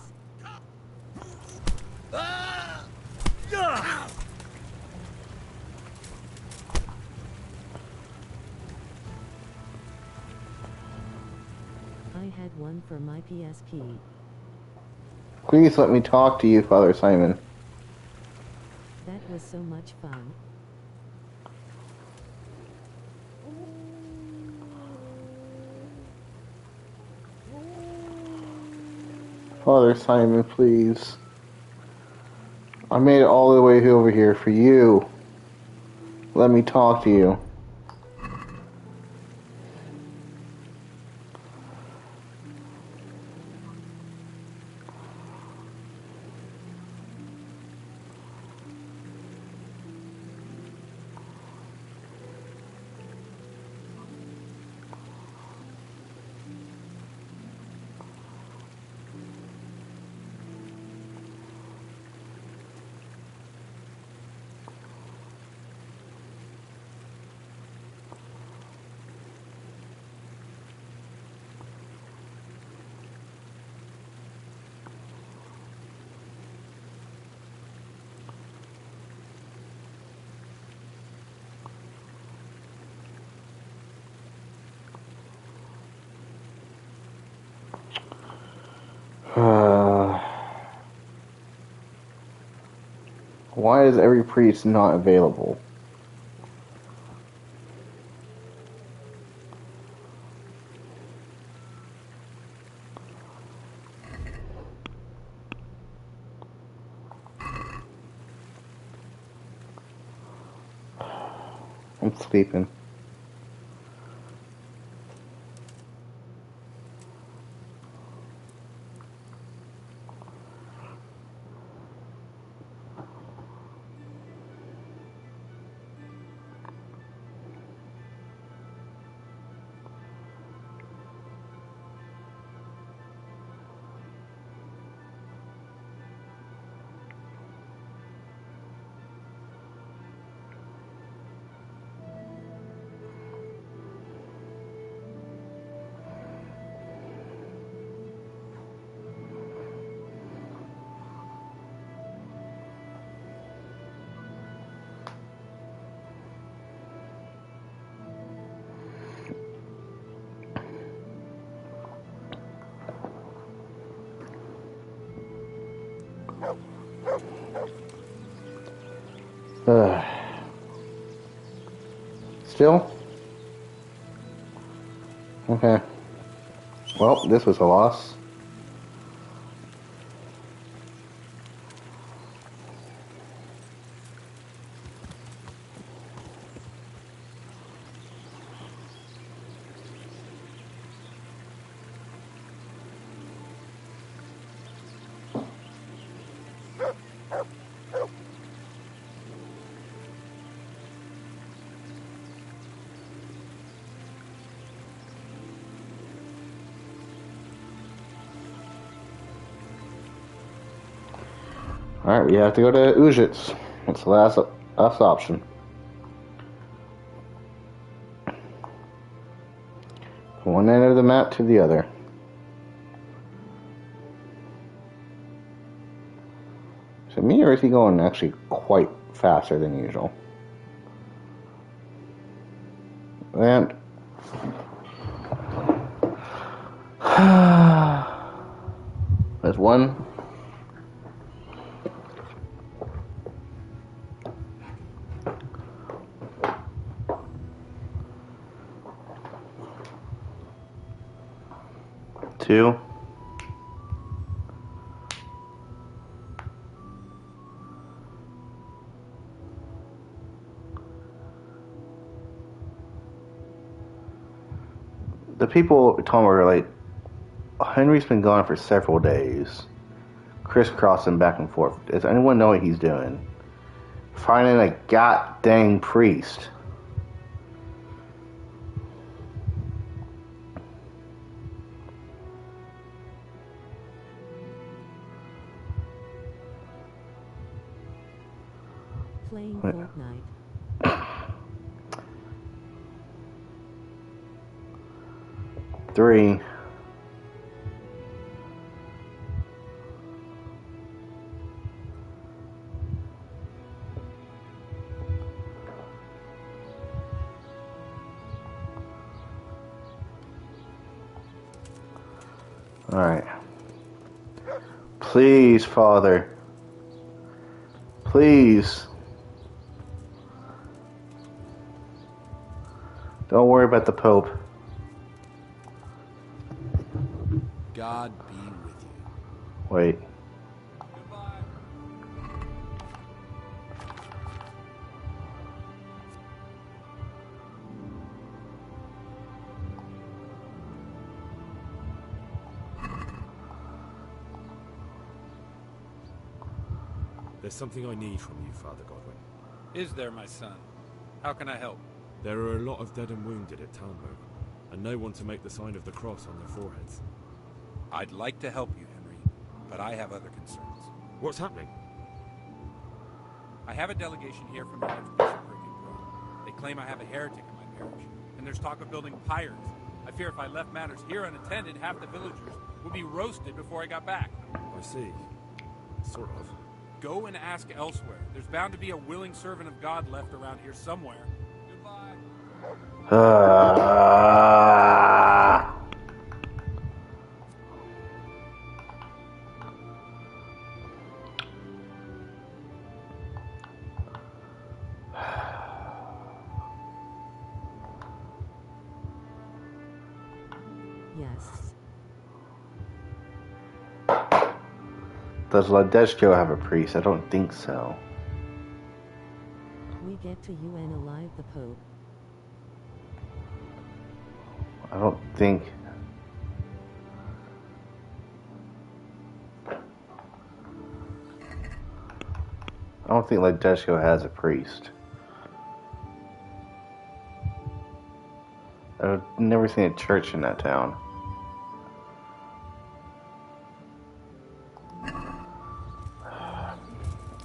I had one for my PSP. Please let me talk to you, Father Simon. That was so much fun. Father Simon, please. I made it all the way over here for you. Let me talk to you. Why is every priest not available? I'm sleeping. Still? Okay. Well, this was a loss. Alright, we have to go to Ujits. That's the last option. From one end of the map to the other. Is it me, or is he going actually quite faster than usual? And there's one. Two. The people told me were like, Henry's been gone for several days, crisscrossing back and forth. Does anyone know what he's doing? Finding a goddamn priest. Playing Fortnite. 3. All right. Please, Father. Please. Don't worry about the Pope. God be with you. Wait. Goodbye. There's something I need from you, Father Godwin. Is there, my son? How can I help? There are a lot of dead and wounded at Talmberg, and no one to make the sign of the cross on their foreheads. I'd like to help you, Henry, but I have other concerns. What's happening? I have a delegation here from the Archbishopric in Rome. They claim I have a heretic in my parish, and there's talk of building pyres. I fear if I left matters here unattended, half the villagers would be roasted before I got back. I see. Sort of. Go and ask elsewhere. There's bound to be a willing servant of God left around here somewhere. Goodbye. Yes. Does Ladeshko have a priest? I don't think so. We get to UN alive the Pope. I don't think. I don't think Ladeshko has a priest. I've never seen a church in that town.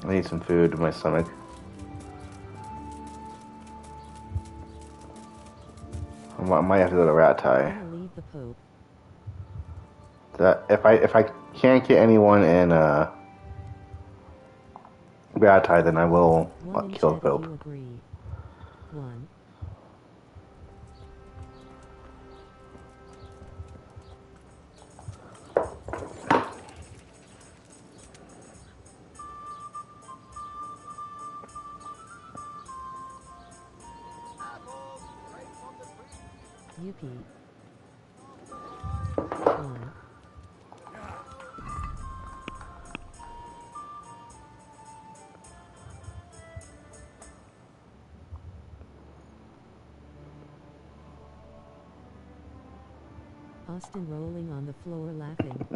I need some food in my stomach. I might have to go to Ratai. I'll leave the Pope. That if I can't get anyone in Ratai, then I will One in kill the chat if Pope. you agree. 1. Yuppie. 1. Austin rolling on the floor laughing.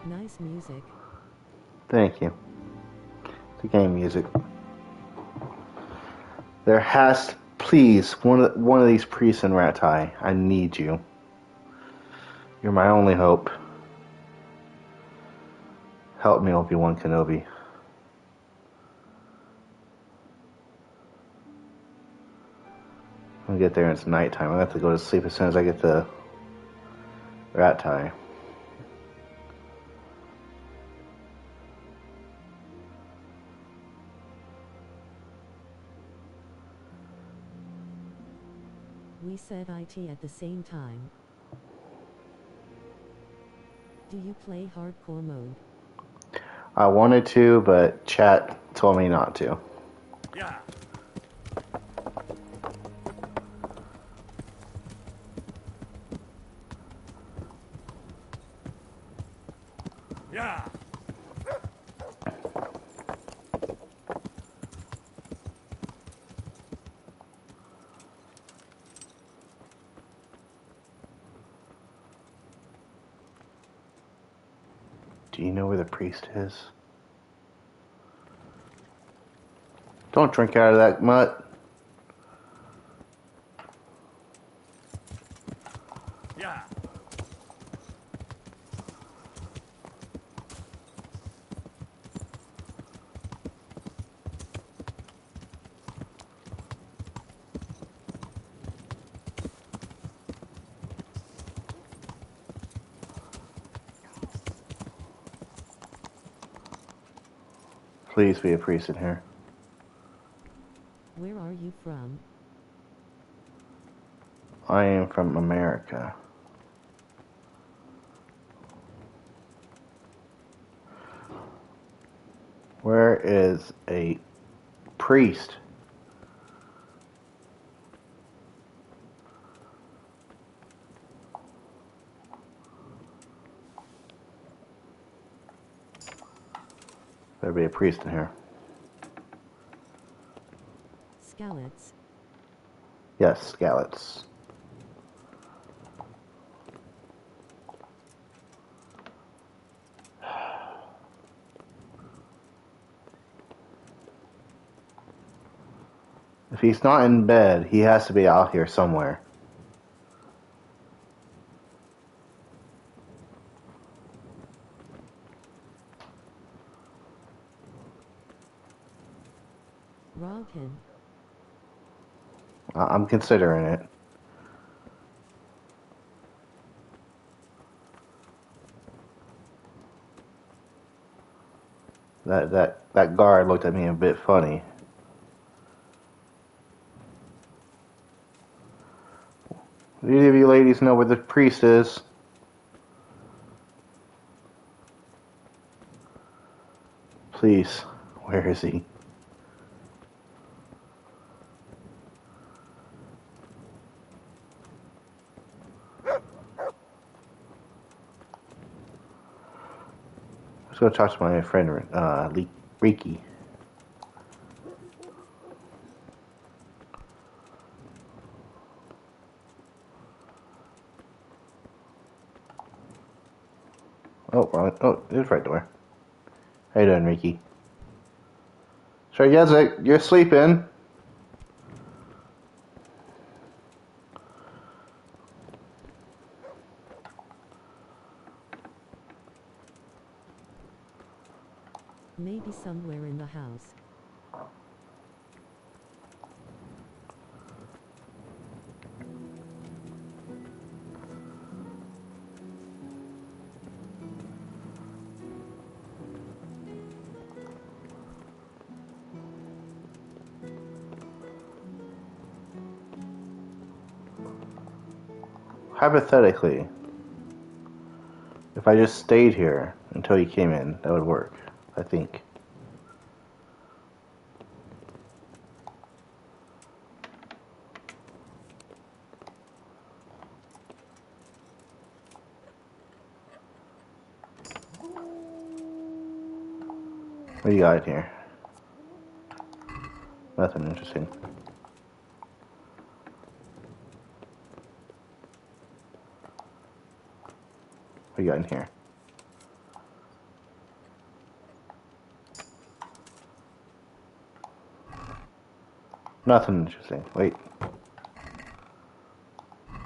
Nice music. Thank you. The game music. There has, please, one of these priests in Ratai. I need you. You're my only hope. Help me, Obi-Wan Kenobi. I'm gonna get there and it's nighttime. I have to go to sleep as soon as I get to Ratai. We said IT at the same time. Do you play hardcore mode? I wanted to, but chat told me not to. Yeah. Yeah. Do you know where the priest is? Don't drink out of that mutt. Yeah. Please be a priest in here. Where are you from? I am from America. Where is a priest? There'd be a priest in here. Skallets. Yes, Skallets. If he's not in bed, he has to be out here somewhere. Rob him. I'm considering it. That guard looked at me a bit funny. Do any of you ladies know where the priest is? Please, where is he? Let's go talk to my friend, Riki. Oh, wrong. Oh, there's right door. How you doing, Riki? Sorry, Yezik, you're sleeping. Maybe somewhere in the house. Hypothetically, if I just stayed here until you came in, that would work, I think. What do you got in here? Nothing interesting. What do you got in here? Nothing interesting. Wait.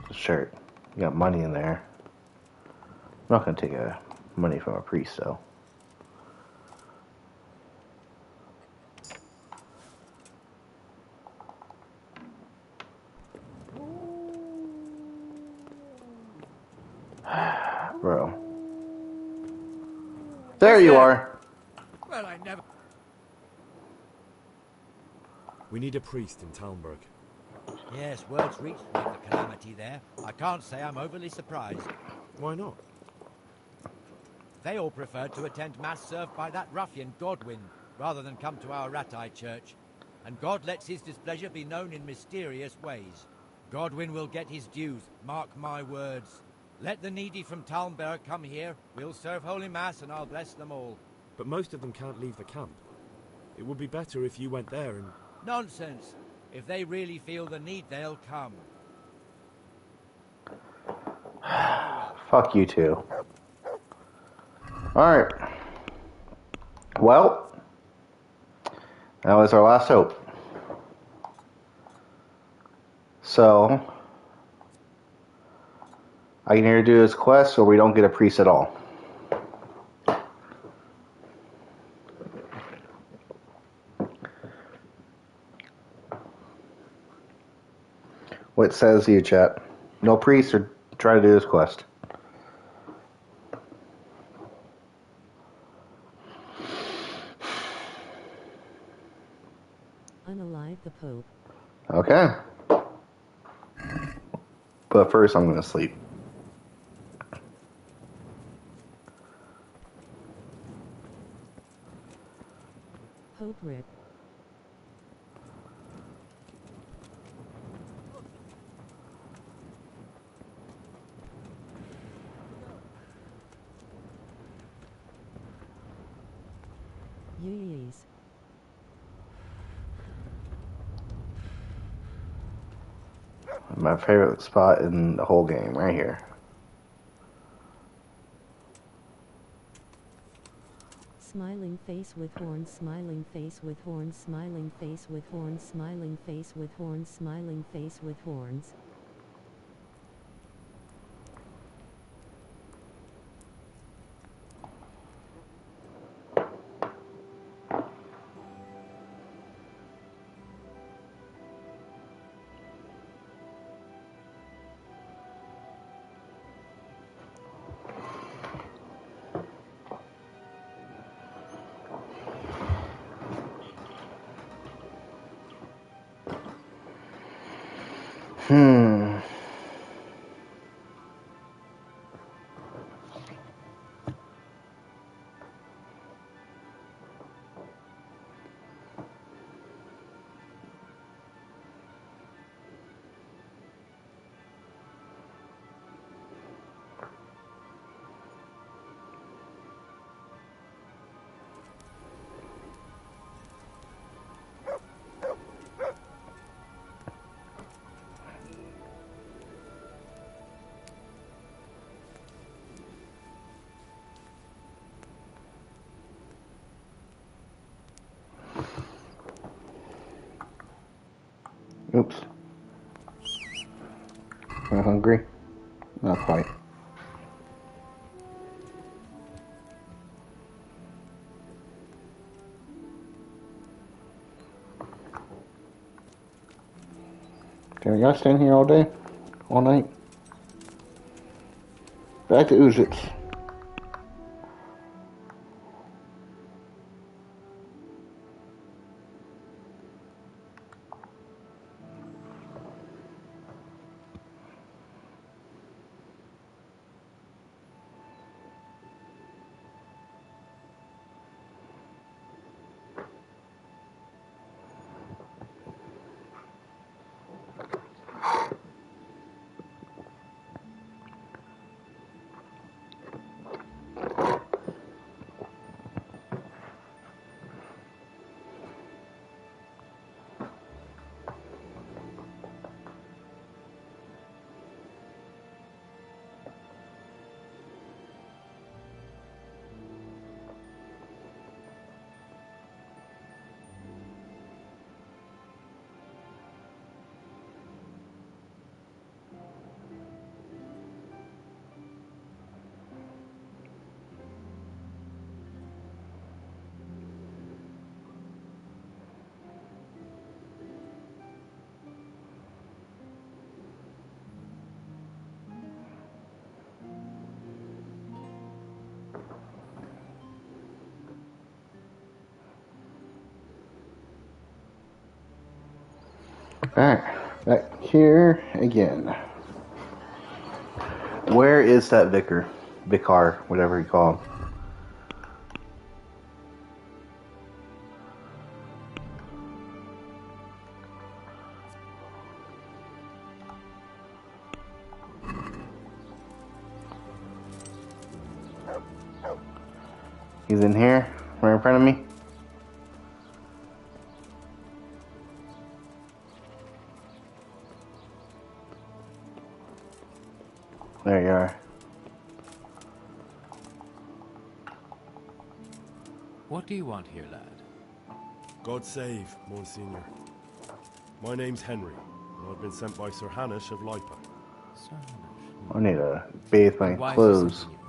The shirt. You got money in there. I'm not gonna take money from a priest, though. Bro. There you are. Well, I never... We need a priest in Talmberg. Yes, word's reached me of the calamity there. I can't say I'm overly surprised. Why not? They all preferred to attend mass served by that ruffian Godwin, rather than come to our Rattay church. And God lets his displeasure be known in mysterious ways. Godwin will get his dues, mark my words. Let the needy from Talmberg come here, we'll serve Holy Mass and I'll bless them all. But most of them can't leave the camp. It would be better if you went there and... Nonsense. If they really feel the need, they'll come. Fuck you too. Alright. Well, that was our last hope. So, I can either do this quest or we don't get a priest at all. What says to you, chat? No priest or try to do this quest. Unalive the Pope. Okay. But first I'm going to sleep. Pope Rip. Yeez. My favorite spot in the whole game, right here. Smiling face with horns, smiling face with horns, smiling face with horns, smiling face with horns, smiling face with horns. Hmm. Oops. Am I hungry? Not quite. Can we guys stand here all day? All night? Back to Uzits. Alright, back here again. Where is that vicar, whatever you call him? He's in here, right in front of me. There you are. What do you want here, lad? God save, Monsignor. My name's Henry, and I've been sent by Sir Hanish of Lipa. Sir Hanish. I need to bathe my Why is he clothes, sending you?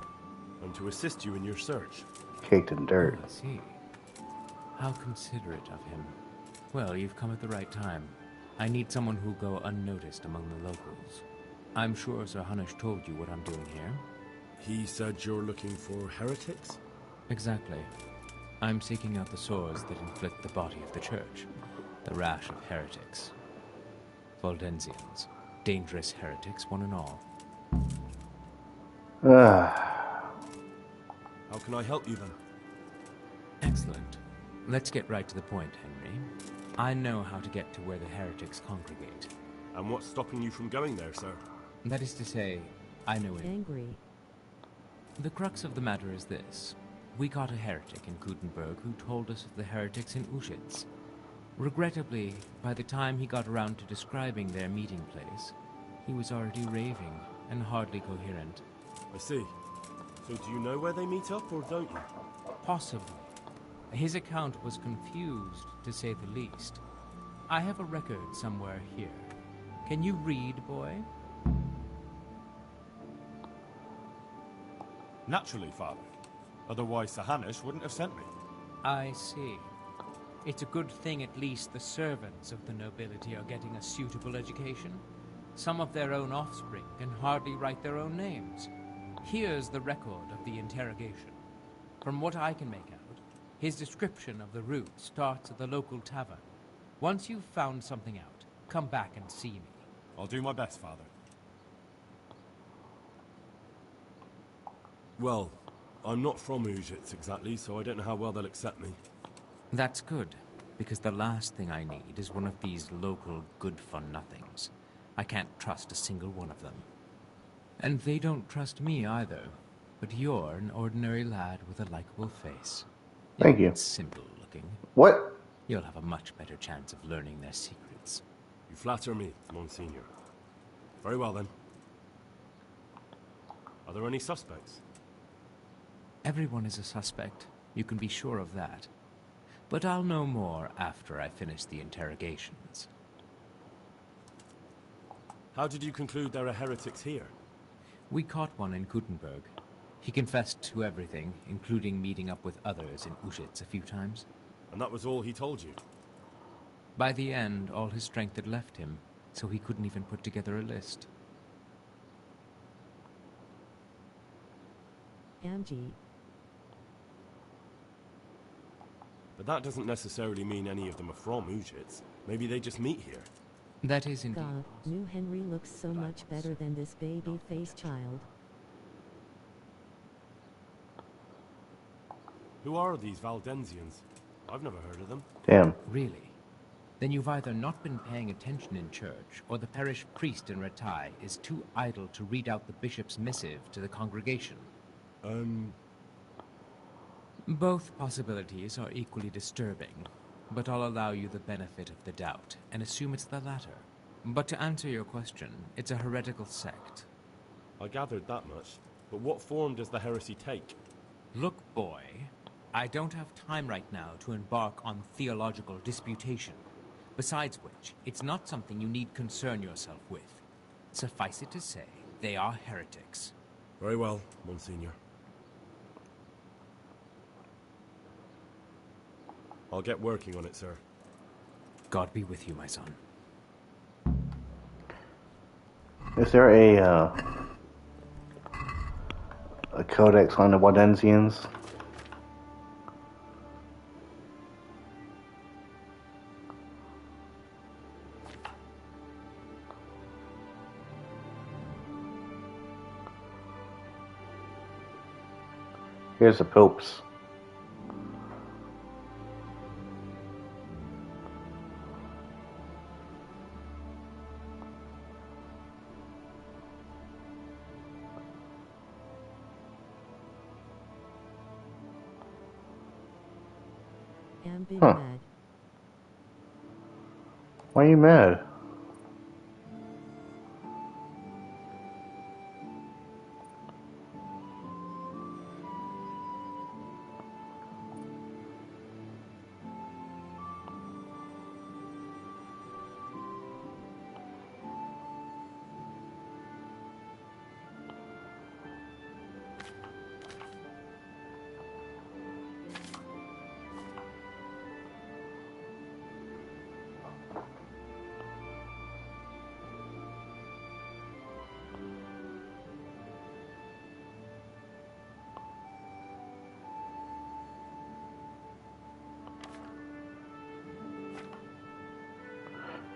I'm to assist you in your search. caked in dirt. Oh, I see. How considerate of him. Well, you've come at the right time. I need someone who'll go unnoticed among the locals. I'm sure Sir Hanish told you what I'm doing here. He said you're looking for heretics? Exactly. I'm seeking out the sores that inflict the body of the church. The rash of heretics. Valdensians. Dangerous heretics, one and all. How can I help you then? Excellent. Let's get right to the point, Henry. I know how to get to where the heretics congregate. And what's stopping you from going there, sir? That is to say, I know it. Angry. The crux of the matter is this. We caught a heretic in Gutenberg who told us of the heretics in Ushitz. Regrettably, by the time he got around to describing their meeting place, he was already raving and hardly coherent. I see. So do you know where they meet up, or don't you? Possibly. His account was confused, to say the least. I have a record somewhere here. Can you read, boy? Naturally, Father. Otherwise, Sir Hanish wouldn't have sent me. I see. It's a good thing at least the servants of the nobility are getting a suitable education. Some of their own offspring can hardly write their own names. Here's the record of the interrogation. From what I can make out, his description of the route starts at the local tavern. Once you've found something out, come back and see me. I'll do my best, Father. Well, I'm not from Ujits exactly, so I don't know how well they'll accept me. That's good, because the last thing I need is one of these local good-for-nothings. I can't trust a single one of them. And they don't trust me either. But you're an ordinary lad with a likable face. Thank you. It's simple looking. What? You'll have a much better chance of learning their secrets. You flatter me, Monsignor. Very well, then. Are there any suspects? Everyone is a suspect. You can be sure of that. But I'll know more after I finish the interrogations. How did you conclude there are heretics here? We caught one in Gutenberg. He confessed to everything, including meeting up with others in Ushitz a few times. And that was all he told you? By the end, all his strength had left him, so he couldn't even put together a list. Angie. But that doesn't necessarily mean any of them are from Ujits. Maybe they just meet here. That is indeed. God, new Henry looks so much better than this baby-faced child. Who are these Valdensians? I've never heard of them. Damn. Really? Then you've either not been paying attention in church, or the parish priest in Ratai is too idle to read out the bishop's missive to the congregation. Both possibilities are equally disturbing, but I'll allow you the benefit of the doubt and assume it's the latter. But to answer your question, it's a heretical sect. I gathered that much. But what form does the heresy take? Look, boy, I don't have time right now to embark on theological disputation. Besides which, it's not something you need concern yourself with. Suffice it to say, they are heretics. Very well, Monsignor. I'll get working on it, sir. God be with you, my son. Is there a codex on the Waldensians? Here's the popes. Am big Huh. mad. Why are you mad?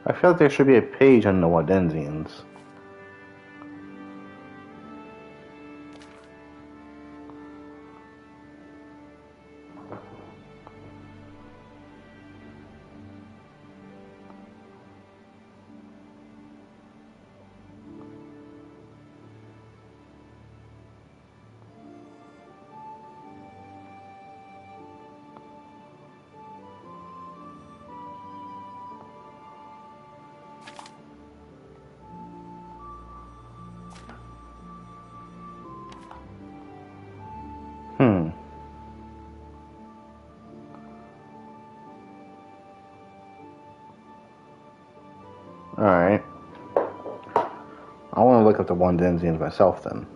I feel like there should be a page on the Wadensians. Hmm. Alright. I want to look up the Wadensians myself then.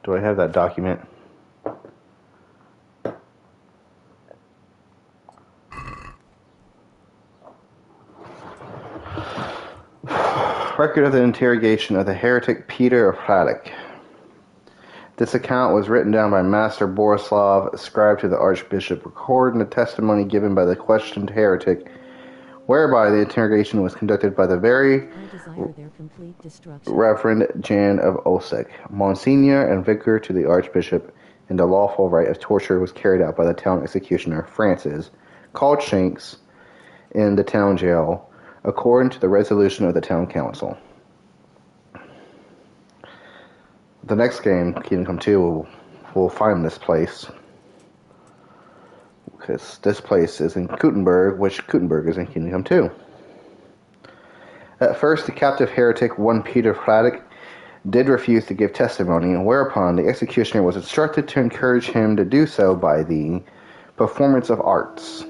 Do I have that document? Record of the interrogation of the heretic Peter of Hradec. This account was written down by Master Borislav, ascribed to the Archbishop, recording the testimony given by the questioned heretic, whereby the interrogation was conducted by the very I desire their complete destruction. Reverend Jan of Osek, Monsignor and vicar to the Archbishop, and the lawful rite of torture was carried out by the town executioner, Francis, called Shanks, in the town jail, according to the resolution of the town council. The next game, Kingdom Come 2, will find this place. Because this place is in Kuttenberg, which Kuttenberg is in Kingdom Come 2. At first, the captive heretic, one Peter Hradec, did refuse to give testimony, whereupon the executioner was instructed to encourage him to do so by the performance of arts.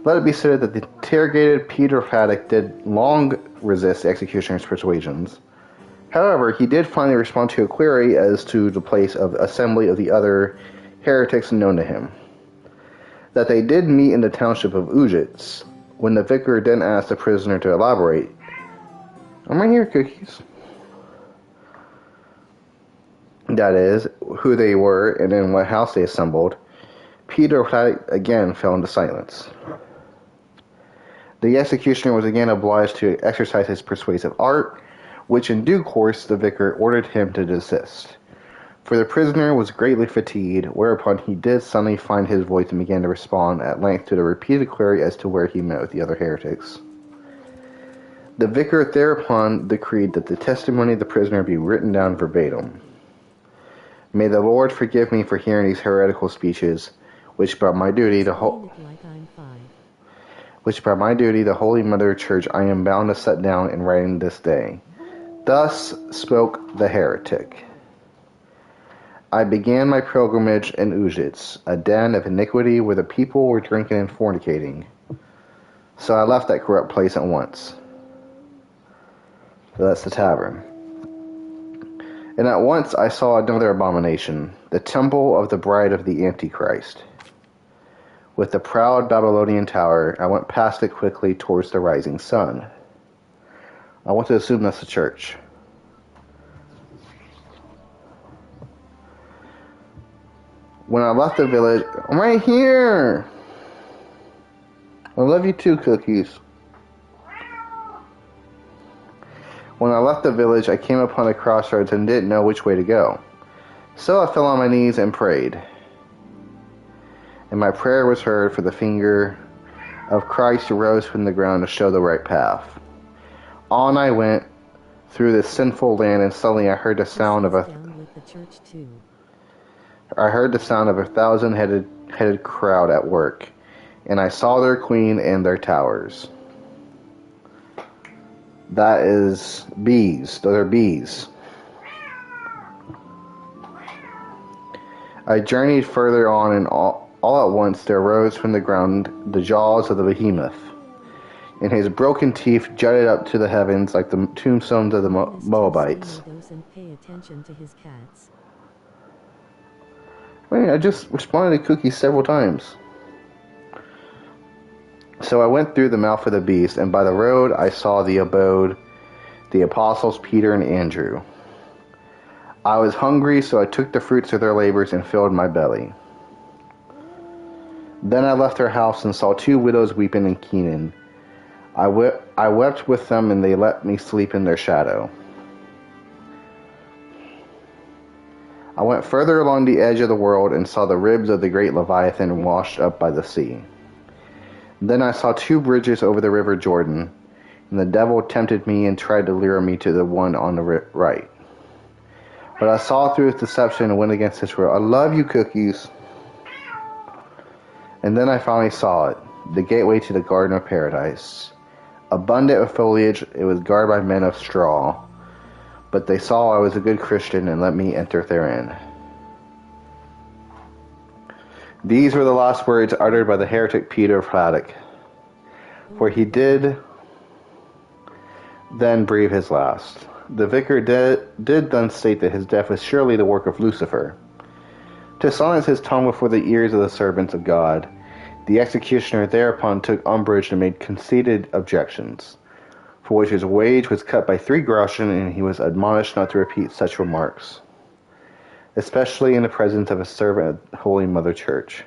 Let it be said that the interrogated Peter Hradec did long resist the executioner's persuasions. However, he did finally respond to a query as to the place of assembly of the other heretics known to him. That they did meet in the township of Ujits. When the vicar then asked the prisoner to elaborate, "Am I here, cookies?" That is, who they were and in what house they assembled, Peter Hradec again fell into silence. The executioner was again obliged to exercise his persuasive art, which in due course the vicar ordered him to desist. For the prisoner was greatly fatigued, whereupon he did suddenly find his voice and began to respond at length to the repeated query as to where he met with the other heretics. The vicar thereupon decreed that the testimony of the prisoner be written down verbatim. May the Lord forgive me for hearing these heretical speeches, which by my duty the Holy Mother Church I am bound to set down in writing this day. Thus spoke the heretic. I began my pilgrimage in Ujits, a den of iniquity where the people were drinking and fornicating. So I left that corrupt place at once. So that's the tavern. And at once I saw another abomination, the temple of the bride of the Antichrist. With the proud Babylonian tower, I went past it quickly towards the rising sun. I want to assume that's the church. When I left the village, I'm right here! I love you too, Cookies. When I left the village, I came upon a crossroads and didn't know which way to go. So I fell on my knees and prayed. And my prayer was heard, for the finger of Christ arose from the ground to show the right path. On I went through this sinful land, and suddenly I heard the sound of a 1,000-headed crowd at work, and I saw their queen and their towers. That is bees. Those are bees. I journeyed further on, and all at once there rose from the ground the jaws of the behemoth, and his broken teeth jutted up to the heavens like the tombstones of the Moabites. Pay attention to his cats. Wait, I just responded to Cookies several times. So I went through the mouth of the beast, and by the road I saw the abode, the apostles Peter and Andrew. I was hungry, so I took the fruits of their labors and filled my belly. Then I left their house and saw 2 widows weeping in Canaan. I wept with them, and they let me sleep in their shadow. I went further along the edge of the world and saw the ribs of the great Leviathan washed up by the sea. Then I saw 2 bridges over the river Jordan, and the devil tempted me and tried to lure me to the one on the right. But I saw through his deception and went against his will. I love you, Cookies. And then I finally saw it, the gateway to the Garden of Paradise. Abundant with foliage, it was guarded by men of straw. But they saw I was a good Christian and let me enter therein. These were the last words uttered by the heretic Peter of Haddock, for he did then breathe his last. The vicar did then state that his death was surely the work of Lucifer. To silence his tongue before the ears of the servants of God, the executioner thereupon took umbrage and made conceited objections, for which his wage was cut by 3 groschen, and he was admonished not to repeat such remarks, especially in the presence of a servant of Holy Mother Church.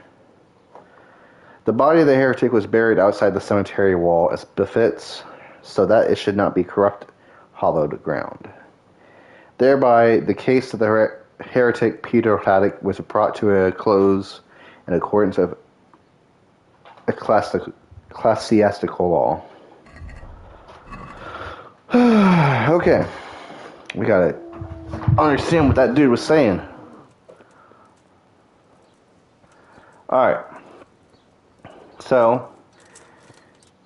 The body of the heretic was buried outside the cemetery wall as befits, so that it should not be corrupt, hallowed ground. Thereby, the case of the heretic Peter of Haddock was brought to a close in accordance with ecclesiastical law. Okay, we gotta understand what that dude was saying. Alright, so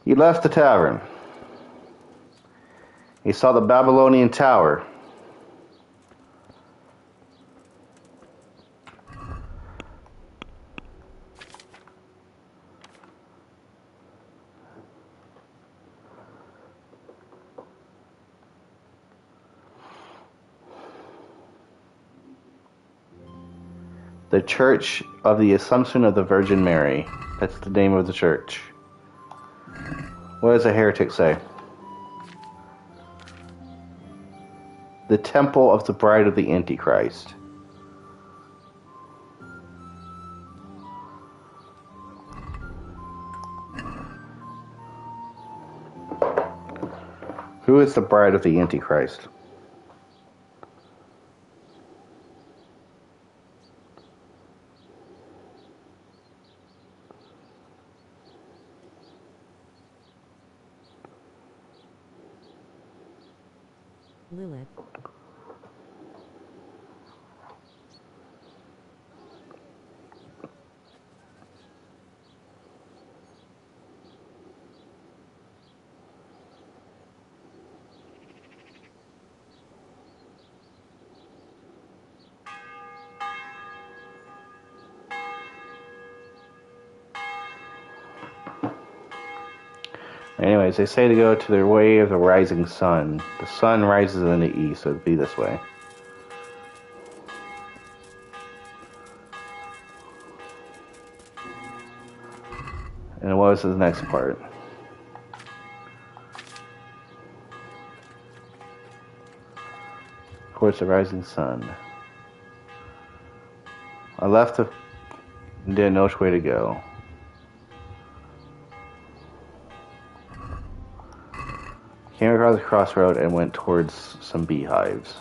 he left the tavern. He saw the Babylonian tower. The Church of the Assumption of the Virgin Mary. That's the name of the church. What does a heretic say? The Temple of the Bride of the Antichrist. Who is the bride of the Antichrist? Lilith. Anyways, they say to go to the way of the rising sun. The sun rises in the east, so it'd be this way. And what was the next part? Towards the rising sun. I left and didn't know which way to go. Came across the crossroad and went towards some beehives.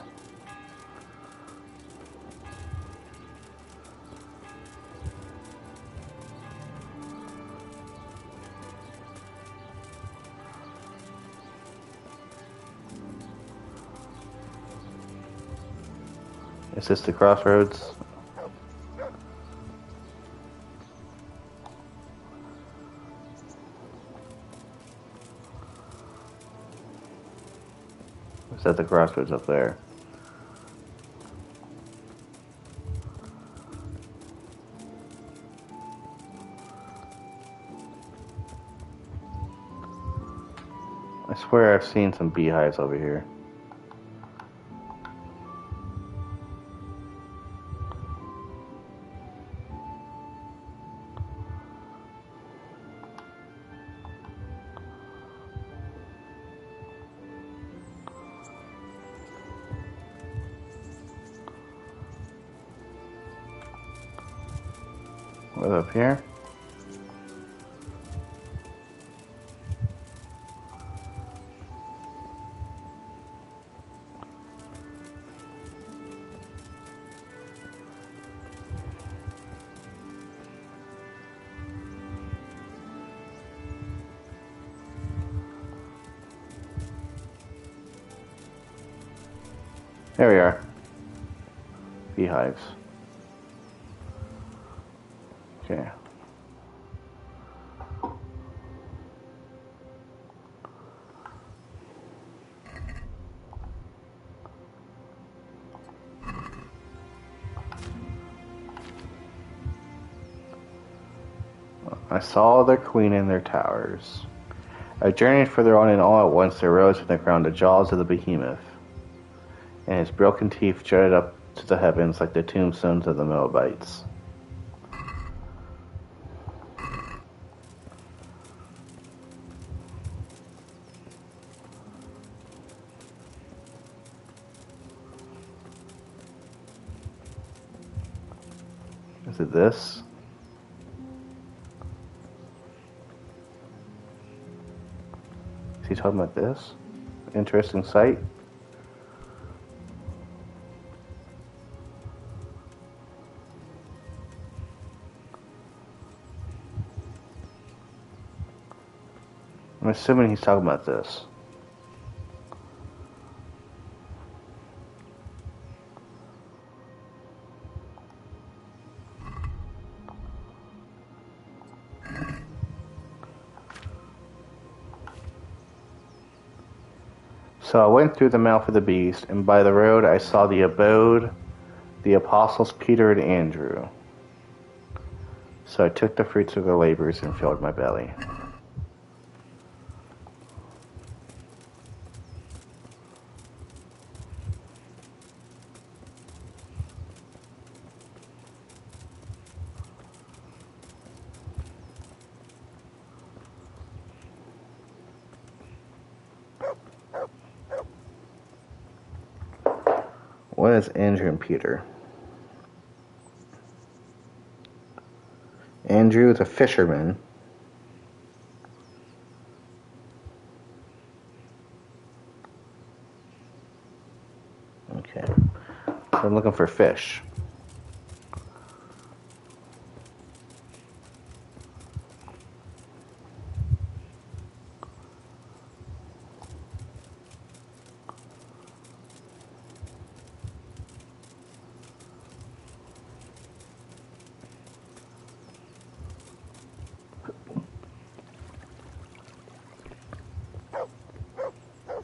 Is this the crossroads? Is that the crossroads up there? I swear I've seen some beehives over here. What up here? There we are. Beehives. Okay. I saw their queen in their towers. I journeyed further on, and all at once there rose from the ground the jaws of the behemoth, and his broken teeth jutted up to the heavens like the tombstones of the Moabites. Is it this? Is he talking about this? Interesting sight. I'm assuming he's talking about this. So I went through the mouth of the beast, and by the road I saw the abode, the apostles Peter and Andrew. So I took the fruits of their labors and filled my belly. What is Andrew and Peter? Andrew is a fisherman. Okay. So I'm looking for fish.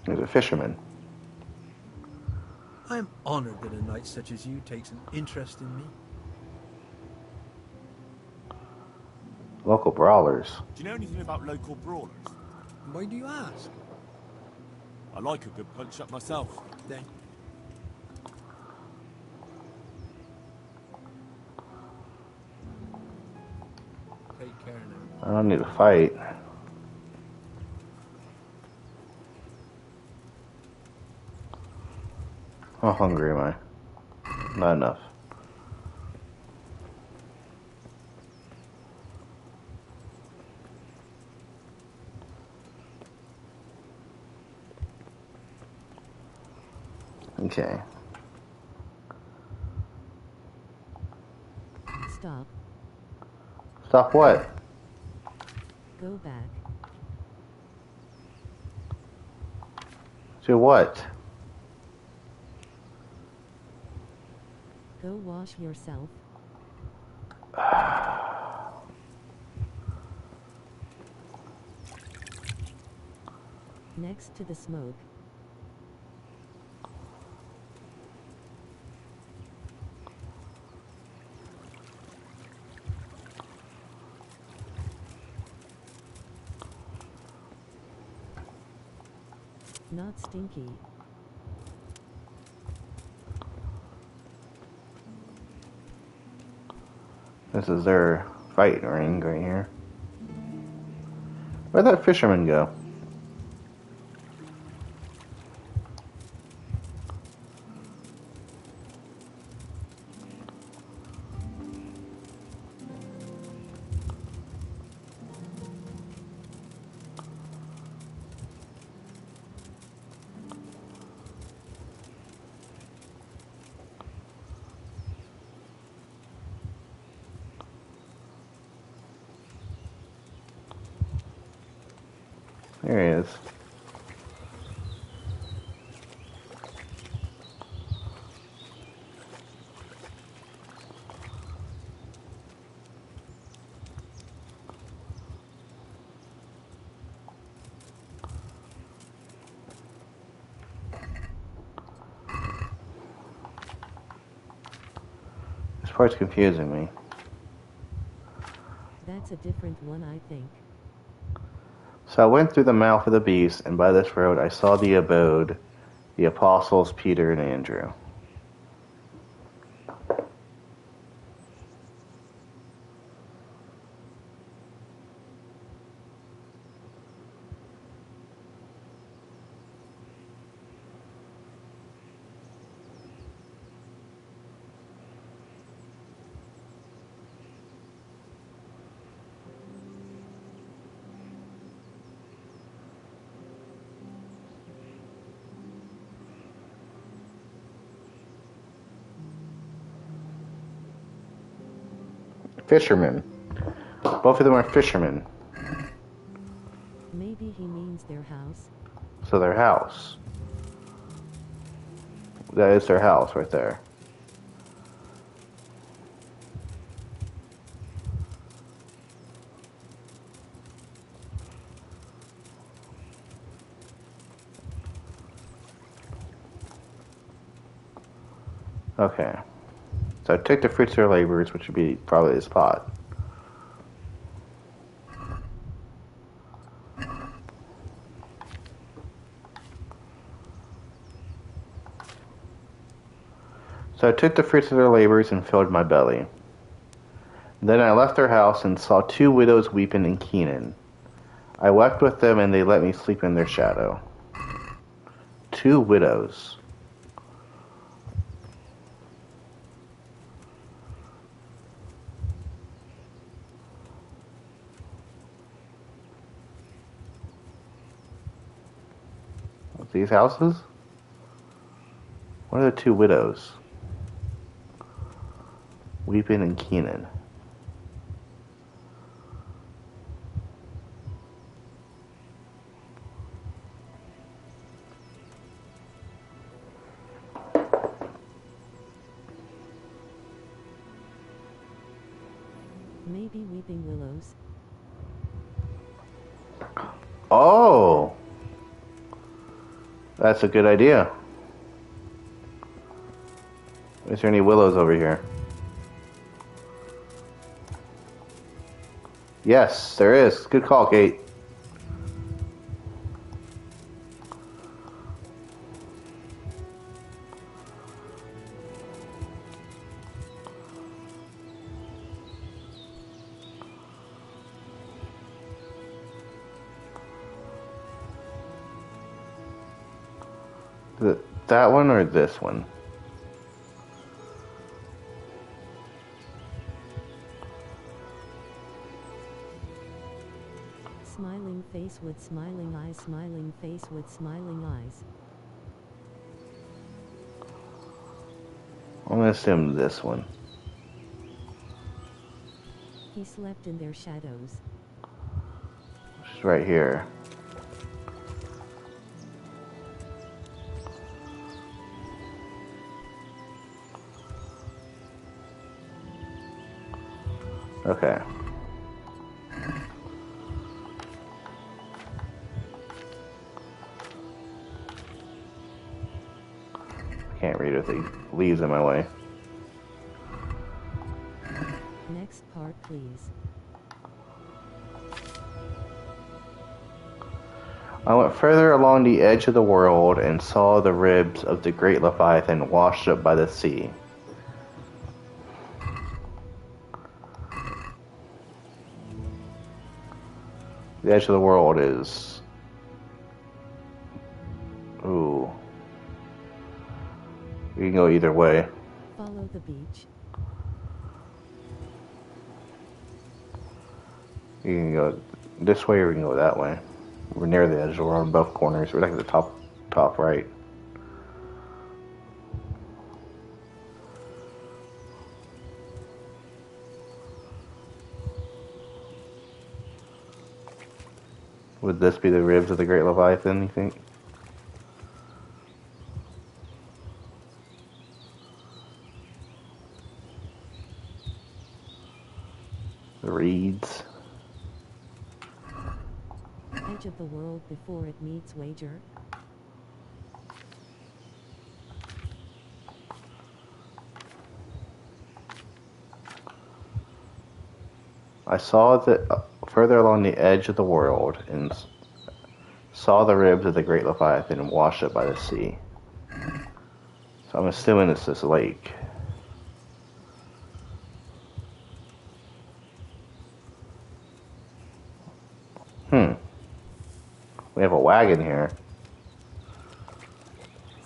There's a fisherman. I am honored that a knight such as you takes an interest in me. Local brawlers. Do you know anything about local brawlers? Why do you ask? I like a good punch up myself. Then take care now. I don't need to fight. How hungry am I? Not enough. Okay. Stop. Stop what? Go back. To what? Go wash yourself. Next to the smoke. Not stinky. This is their fight ring right here. Where'd that fisherman go? There he is. This part's confusing me. That's a different one, I think. So I went through the mouth of the beast, and by this road I saw the abode, the apostles Peter and Andrew. Fishermen. Both of them are fishermen. Maybe he means their house. So their house. That is their house right there. Okay. So take the fruits of their labors, which would be probably this pot. So I took the fruits of their labors and filled my belly. Then I left their house and saw 2 widows weeping in Canaan. I wept with them, and they let me sleep in their shadow. 2 widows. These houses? What are the 2 widows? Weeping in Canaan. Maybe weeping willows. Oh! That's a good idea. Is there any willows over here? Yes, there is. Good call, Kate. That one or this one? Smiling face with smiling eyes, smiling face with smiling eyes. gonna assume this one. He slept in their shadows. Which is right here. Okay. Can't read with the leaves in my way. Next part, please. I went further along the edge of the world and saw the ribs of the great Leviathan washed up by the sea. The edge of the world is... Ooh. We can go either way. Follow the beach. You can go this way or we can go that way. We're near the edge. We're on both corners. We're like at the top right. Would this be the ribs of the Great Leviathan, you think? The reeds. Edge of the world before it meets wager. I saw that further along the edge of the world and saw the ribs of the Great Leviathan washed up by the sea. So I'm assuming it's this lake. We have a wagon here.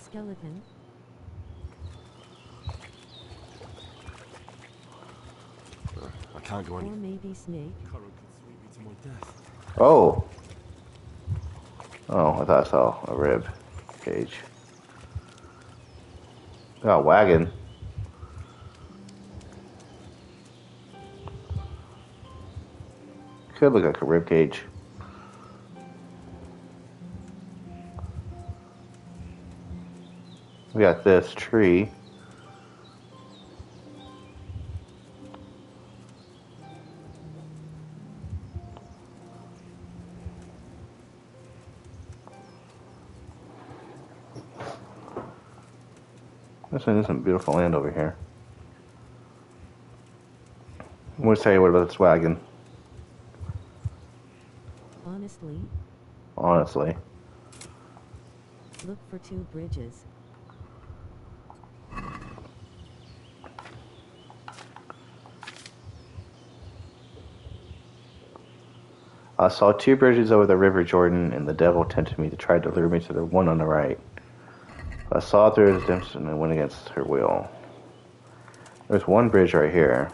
Skeleton. I can't go any. Or maybe snake. Oh. Oh, I thought I saw a rib cage. Got a wagon. Could look like a rib cage. We got this tree. There's some beautiful land over here. I'm gonna tell you what about this wagon. Honestly. Look for 2 bridges. I saw 2 bridges over the River Jordan, and the devil tempted me to try to lure me to the one on the right. I saw through his redemption and went against her will. There's one bridge right here.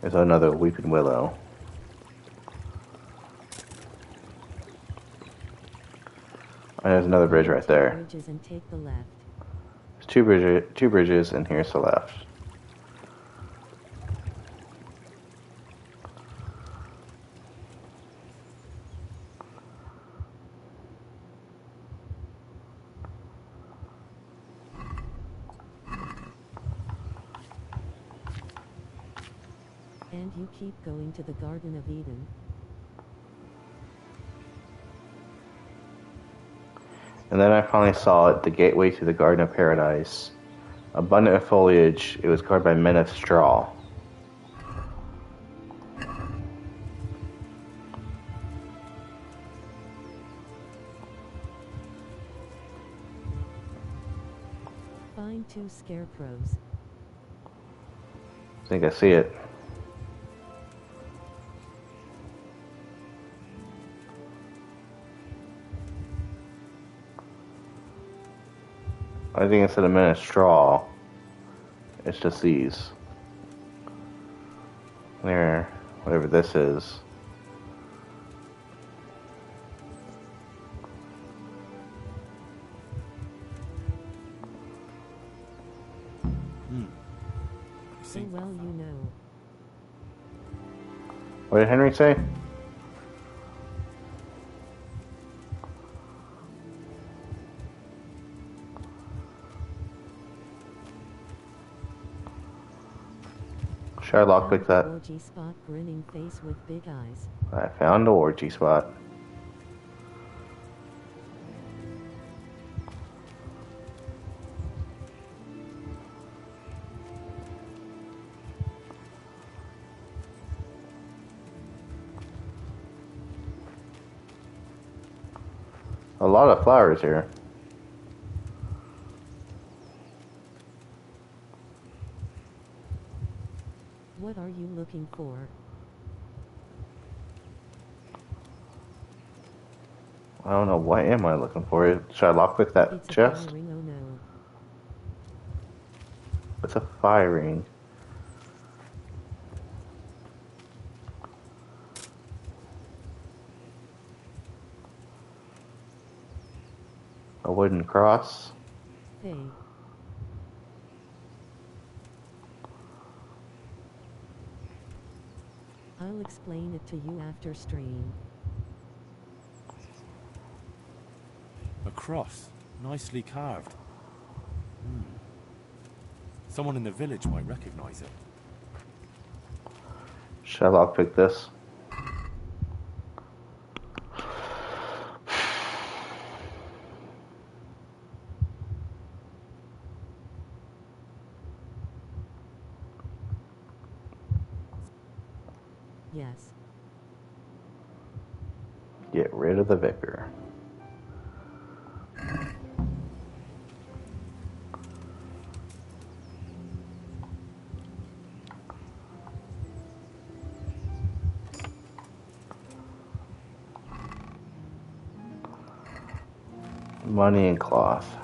There's another weeping willow. And there's another bridge right there. Bridges and take the left. There's two bridges, and here's the left. And you keep going to the Garden of Eden. And then I finally saw it, the gateway to the Garden of Paradise. Abundant of foliage, it was guarded by men of straw. Find 2 scarecrows. I think I see it. I think instead of men of straw, it's just these. There, whatever this is. well, you know. What did Henry say? Should I lockpick that? Orgy spot, grinning face with big eyes. I found the orgy spot. A lot of flowers here. What are you looking for? I don't know. What am I looking for? Should I lockpick that It's chest? a firing, oh no. It's a firing. A wooden cross. Hey. I'll explain it to you after stream. A cross, nicely carved. Someone in the village might recognize it. Should I lockpick this? Yes. Get rid of the vicar. Money and cloth.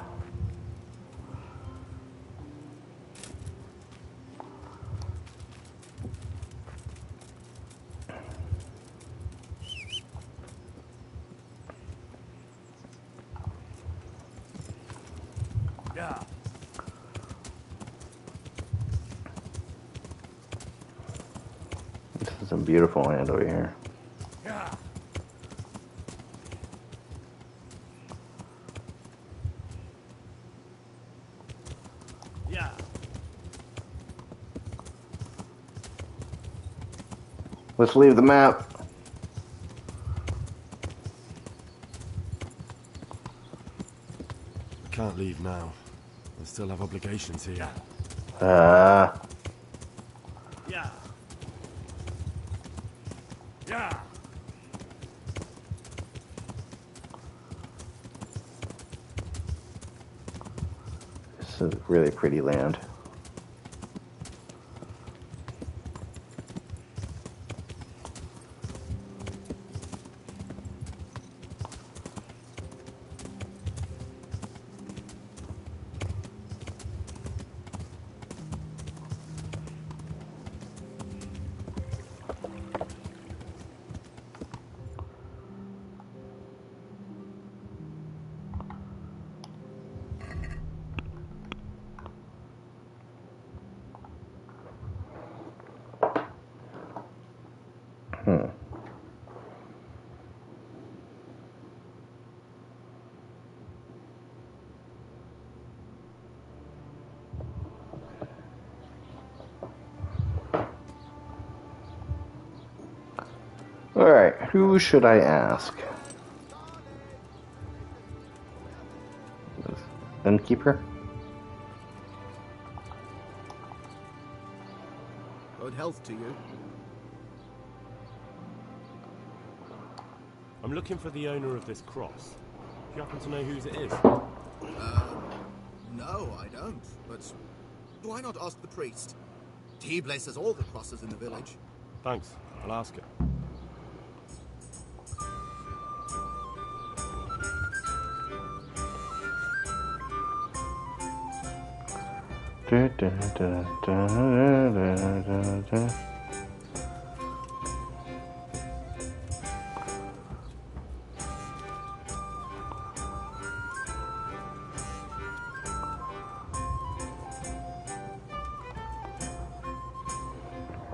Yeah. This is some beautiful land over here. Yeah. Yeah. Let's leave the map. I can't leave now. I still have obligations here. Yeah. Yeah. Yeah. This is really pretty land. Alright, who should I ask? Innkeeper? Good health to you. I'm looking for the owner of this cross. Do you happen to know whose it is? No, I don't. But why not ask the priest? He blesses all the crosses in the village. Thanks. I'll ask her.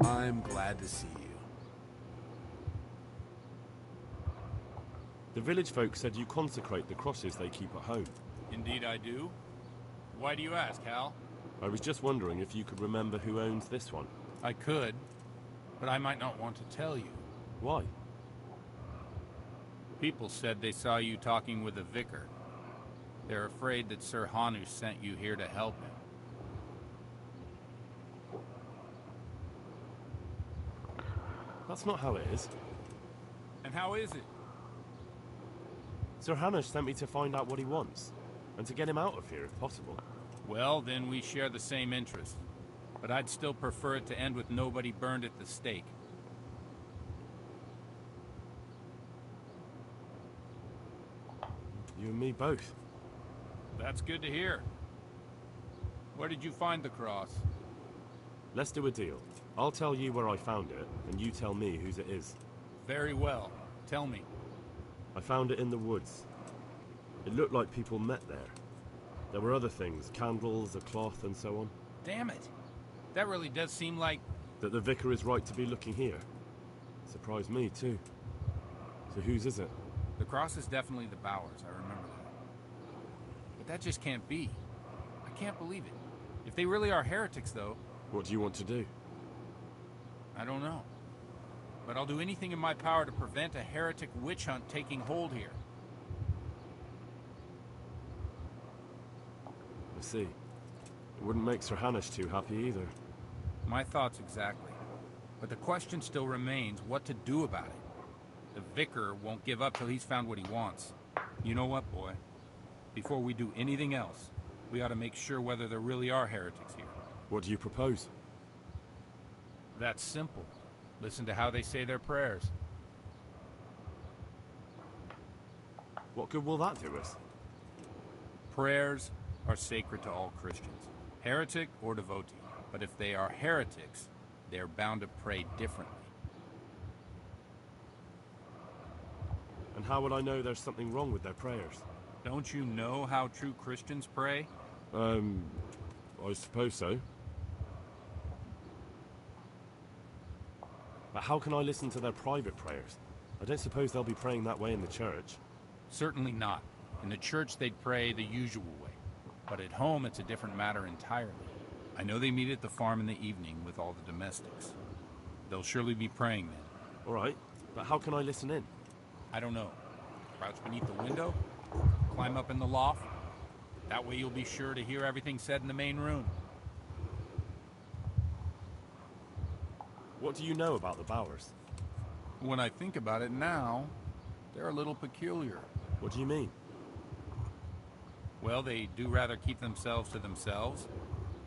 I'm glad to see you. The village folk said you consecrate the crosses they keep at home. Indeed I do. Why do you ask, Hal? I was just wondering if you could remember who owns this one. I could, but I might not want to tell you. Why? People said they saw you talking with the vicar. They're afraid that Sir Hanu sent you here to help him. That's not how it is. And how is it? Sir Hanush sent me to find out what he wants, and to get him out of here if possible. Well, then we share the same interest. But I'd still prefer it to end with nobody burned at the stake. You and me both. That's good to hear. Where did you find the cross? Let's do a deal. I'll tell you where I found it, and you tell me whose it is. Very well. Tell me. I found it in the woods. It looked like people met there. There were other things, candles, a cloth, and so on. Damn it. That really does seem like... That the vicar is right to be looking here. Surprised me, too. So whose is it? The cross is definitely the Bowers, I remember that. But that just can't be. I can't believe it. If they really are heretics, though... What do you want to do? I don't know. But I'll do anything in my power to prevent a heretic witch hunt taking hold here. I see. It wouldn't make Sir Hanush too happy either. My thoughts exactly. But the question still remains what to do about it. The vicar won't give up till he's found what he wants. You know what, boy? Before we do anything else, we ought to make sure whether there really are heretics here. What do you propose? That's simple. Listen to how they say their prayers. What good will that do us? Prayers are sacred to all Christians, heretic or devotee. But if they are heretics, they're bound to pray differently. And how would I know there's something wrong with their prayers? Don't you know how true Christians pray? I suppose so. But how can I listen to their private prayers? I don't suppose they'll be praying that way in the church. Certainly not. In the church they'd pray the usual way. But at home it's a different matter entirely. I know they meet at the farm in the evening with all the domestics. They'll surely be praying then. All right, but how can I listen in? I don't know. Crouch beneath the window? Climb up in the loft? That way you'll be sure to hear everything said in the main room. What do you know about the Bowers? When I think about it now, they're a little peculiar. What do you mean? Well, they do rather keep themselves to themselves.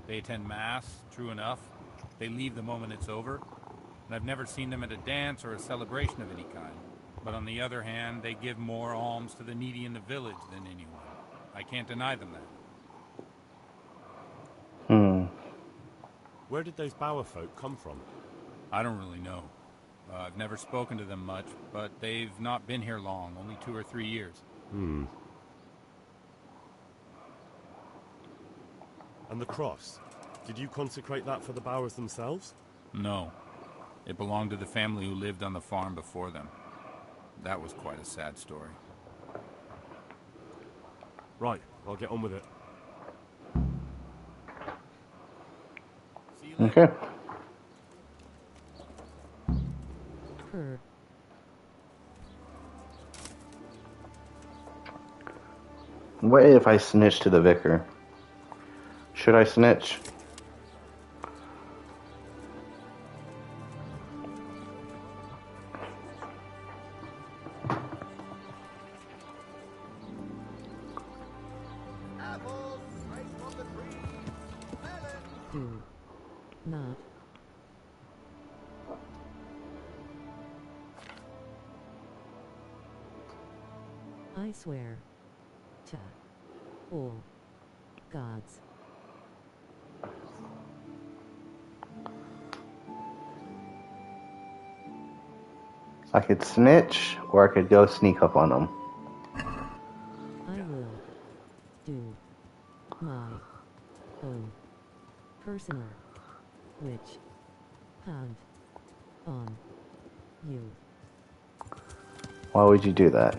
They attend Mass, true enough. They leave the moment it's over. And I've never seen them at a dance or a celebration of any kind. But on the other hand, they give more alms to the needy in the village than anyone. I can't deny them that. Where did those Bower folk come from? I don't really know. I've never spoken to them much, but they've not been here long, only 2 or 3 years. And the cross? Did you consecrate that for the Bowers themselves? No. It belonged to the family who lived on the farm before them. That was quite a sad story. Right, I'll get on with it. See you later. Okay. What if I snitch to the vicar? Should I snitch? Apples, right from the tree. Melon. Do not. I swear to all gods. I could snitch, or I could go sneak up on them. I will do my own personal witch Pound. On. You. Why would you do that?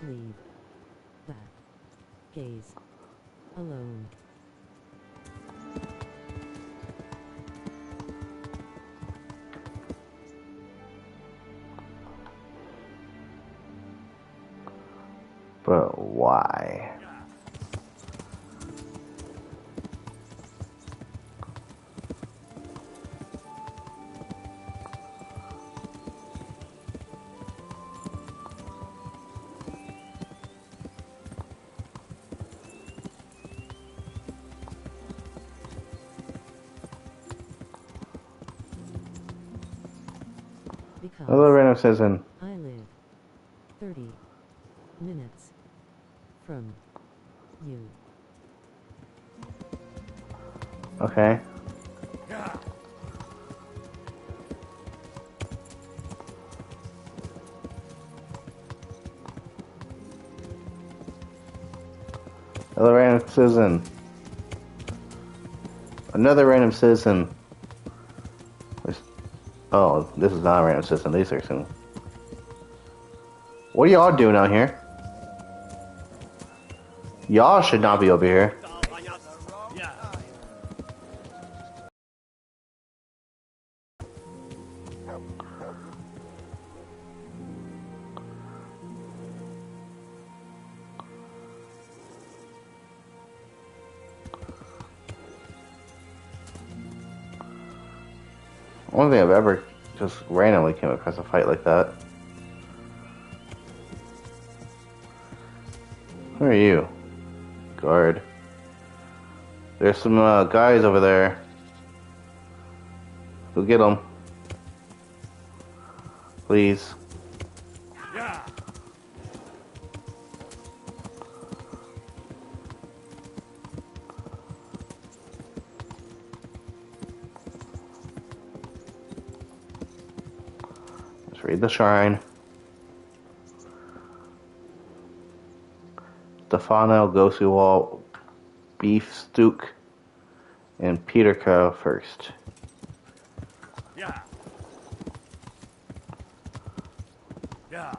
Leave. That. Gaze. Alone. But why? Because Another random citizen. I live 30 minutes from you. Okay. Another random citizen. Another random citizen. Oh, this is not a random citizen. These are citizens. What are y'all doing out here? Y'all should not be over here. I don't think I've ever just randomly came across a fight like that. Who are you? Guard. There's some guys over there. Go get them. Please. Let's read the shrine. Stefano Gosuwal Beef Stook and Peter Cow first. Yeah. Yeah.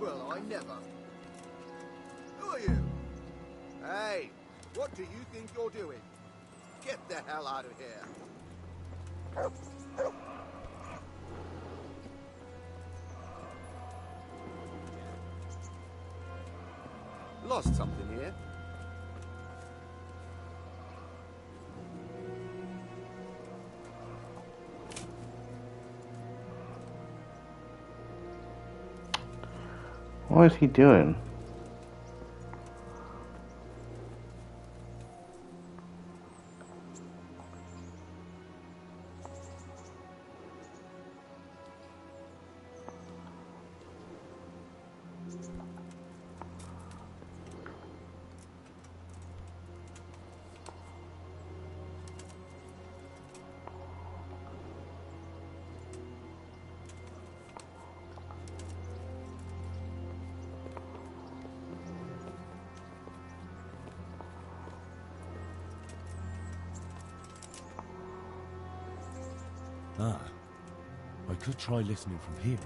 Well, I never. Who are you? Hey, what do you think you're doing? Get the hell out of here. Lost something here? What is he doing? Ah, I could try listening from here.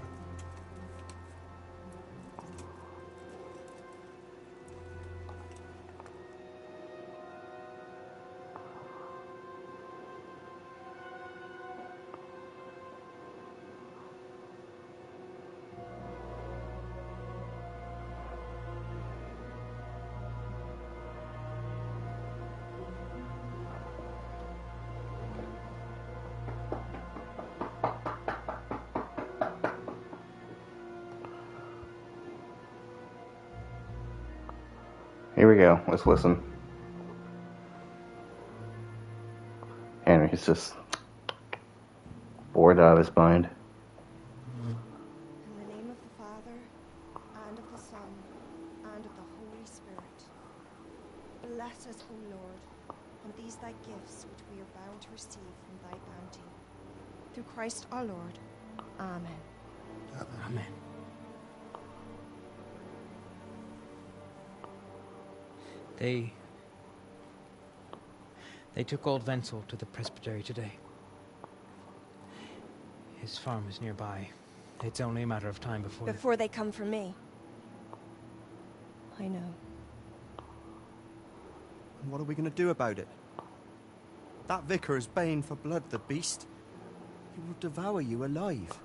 Here we go. Let's listen. Henry's just bored out of his mind. In the name of the Father, and of the Son, and of the Holy Spirit. Bless us, O Lord, on these thy gifts which we are bound to receive from thy bounty. Through Christ our Lord. Amen. Amen. They took old Wenzel to the presbytery today. His farm is nearby. It's only a matter of time before they come for me. I know. And what are we going to do about it? That vicar is baying for blood, the beast. He will devour you alive.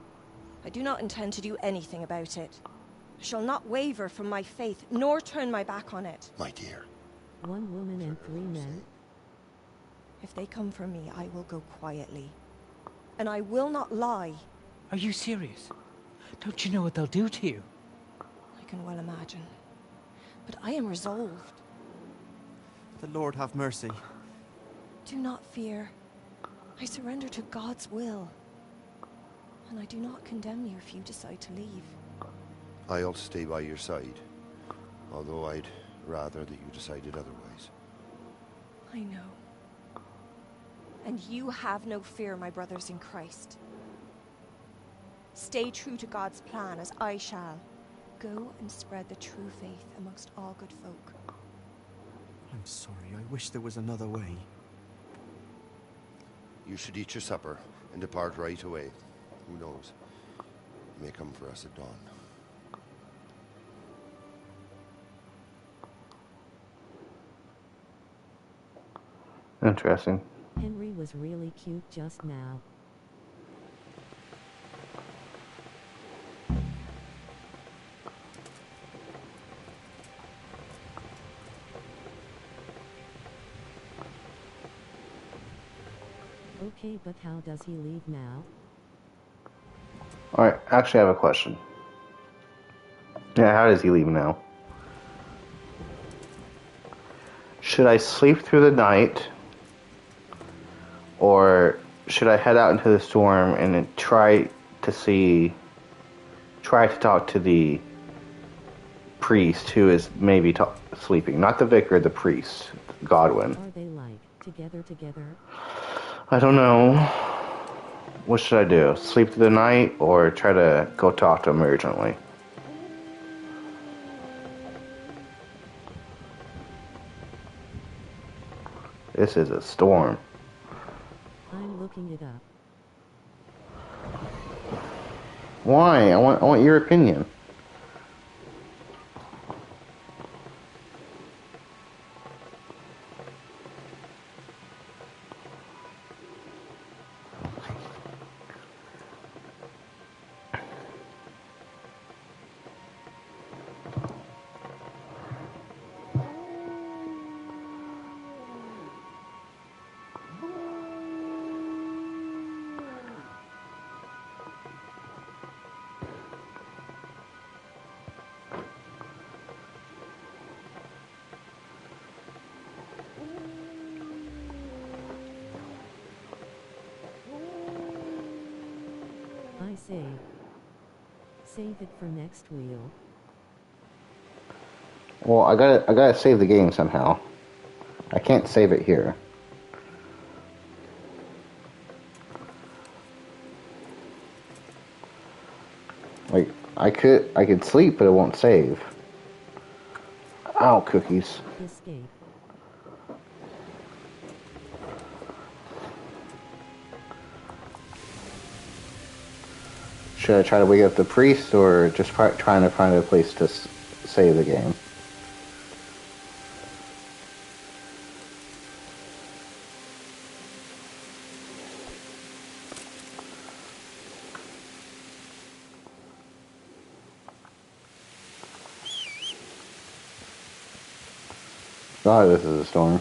I do not intend to do anything about it. I shall not waver from my faith, nor turn my back on it. My dear. 1 woman and 3 men. If they come for me, I will go quietly. And I will not lie. Are you serious? Don't you know what they'll do to you? I can well imagine. But I am resolved. The Lord have mercy. Do not fear. I surrender to God's will. And I do not condemn you if you decide to leave. I'll stay by your side. Although I'd rather that you decided otherwise. I know. And you have no fear, my brothers in Christ. Stay true to God's plan, as I shall. Go and spread the true faith amongst all good folk. I'm sorry, I wish there was another way. You should eat your supper and depart right away. Who knows? He may come for us at dawn. Interesting. Henry was really cute just now. Okay, but how does he leave now? Alright, actually I have a question. Yeah, how does he leave now? Should I sleep through the night? Or should I head out into the storm and try to talk to the priest who is maybe sleeping? Not the vicar, the priest, Godwin. Are they like together? I don't know. What should I do? Sleep through the night or try to go talk to him urgently? This is a storm. I'm looking it up. Why? I want your opinion. I say, save it for next wheel. Well, I gotta save the game somehow. I can't save it here. Like, I could sleep, but it won't save. Ow, cookies. Escape. Should I try to wake up the priest, or just trying to find a place to save the game? God, this is a storm.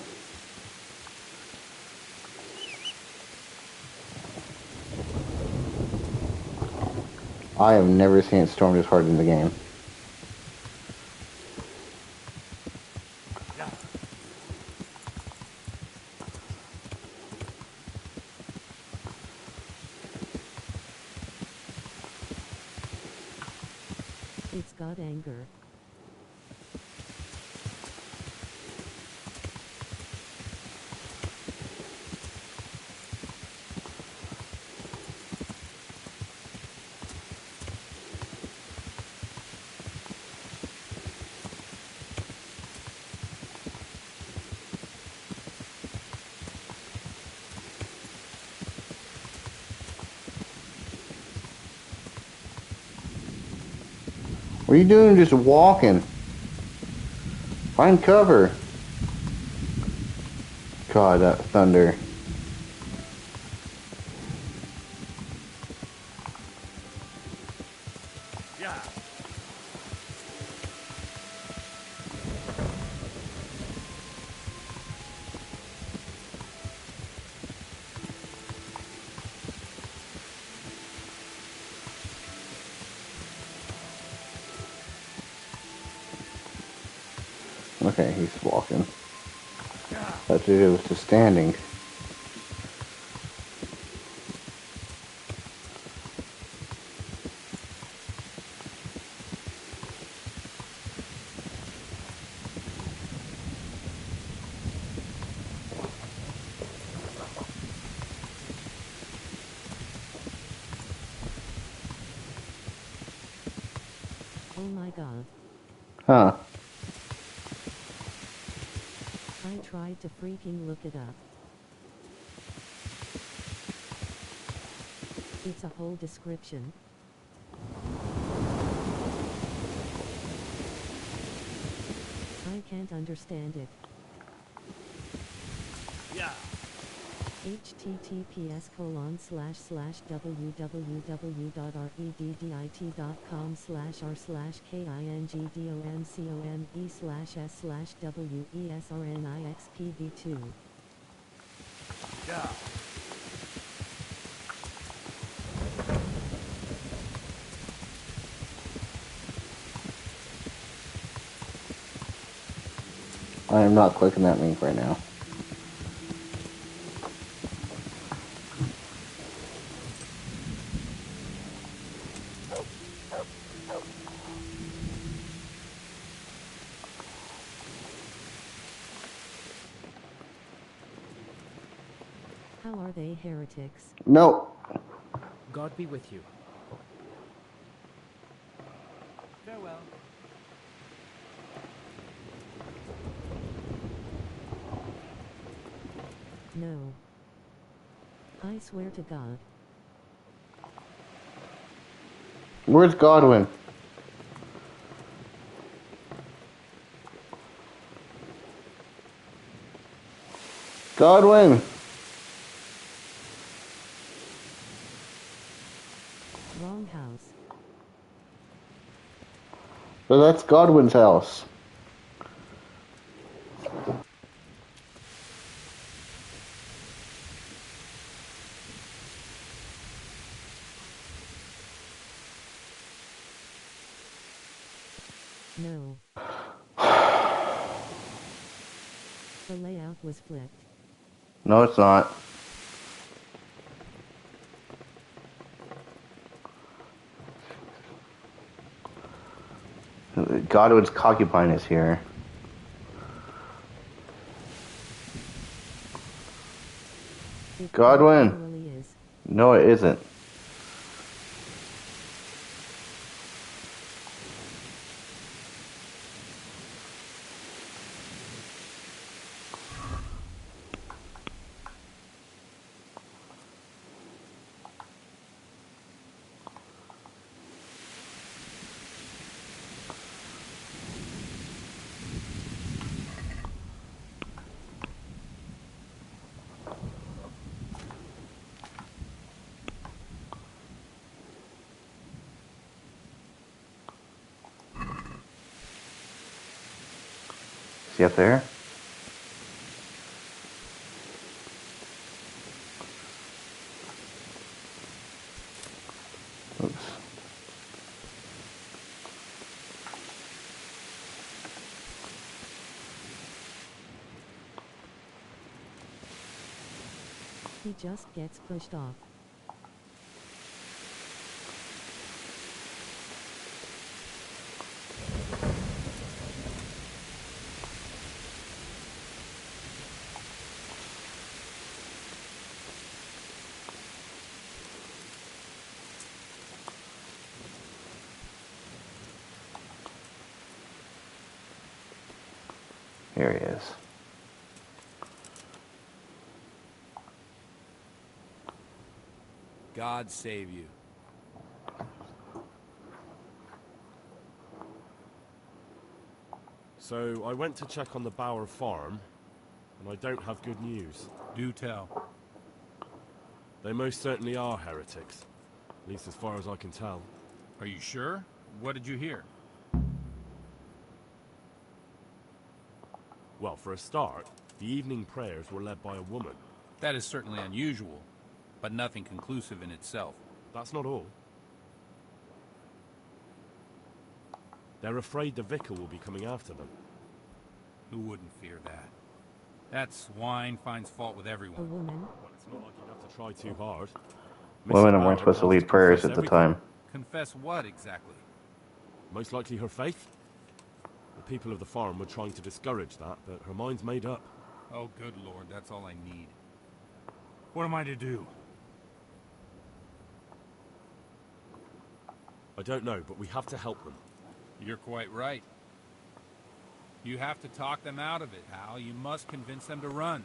I have never seen it storm this hard in the game. It's got anger. What are you doing just walking? Find cover. God, that thunder. Yeah. Okay, he's walking. That dude was just standing. Oh my god. Huh. I tried to freaking look it up. It's a whole description. I can't understand it. Yeah. https://www.reddit.com/r/kingdomc/s/wesrnixpv2. Yeah. I am not clicking that link right now. How are they heretics? No. God be with you. Farewell. No. I swear to God. Where's Godwin? Godwin! Wrong house. So that's Godwin's house. No. The layout was flipped. No, it's not. Godwin's concubine is here. Godwin! Literally is. No, it isn't. Is he up there? Oops. He just gets pushed off. Here he is. God save you. So, I went to check on the Bower farm, and I don't have good news. Do tell. They most certainly are heretics. At least as far as I can tell. Are you sure? What did you hear? Well, for a start, the evening prayers were led by a woman. That is certainly unusual, but nothing conclusive in itself. That's not all. They're afraid the vicar will be coming after them. Who wouldn't fear that? That swine finds fault with A everyone. woman? Well, it's not like you'd have to try too hard. Women Mrs. weren't Bower supposed to wants lead prayers confess at the everything. time. Confess what exactly? Most likely her faith. The people of the farm were trying to discourage that, but her mind's made up. Oh, good Lord, that's all I need. What am I to do? I don't know, but we have to help them. You're quite right. You have to talk them out of it, Hal. You must convince them to run.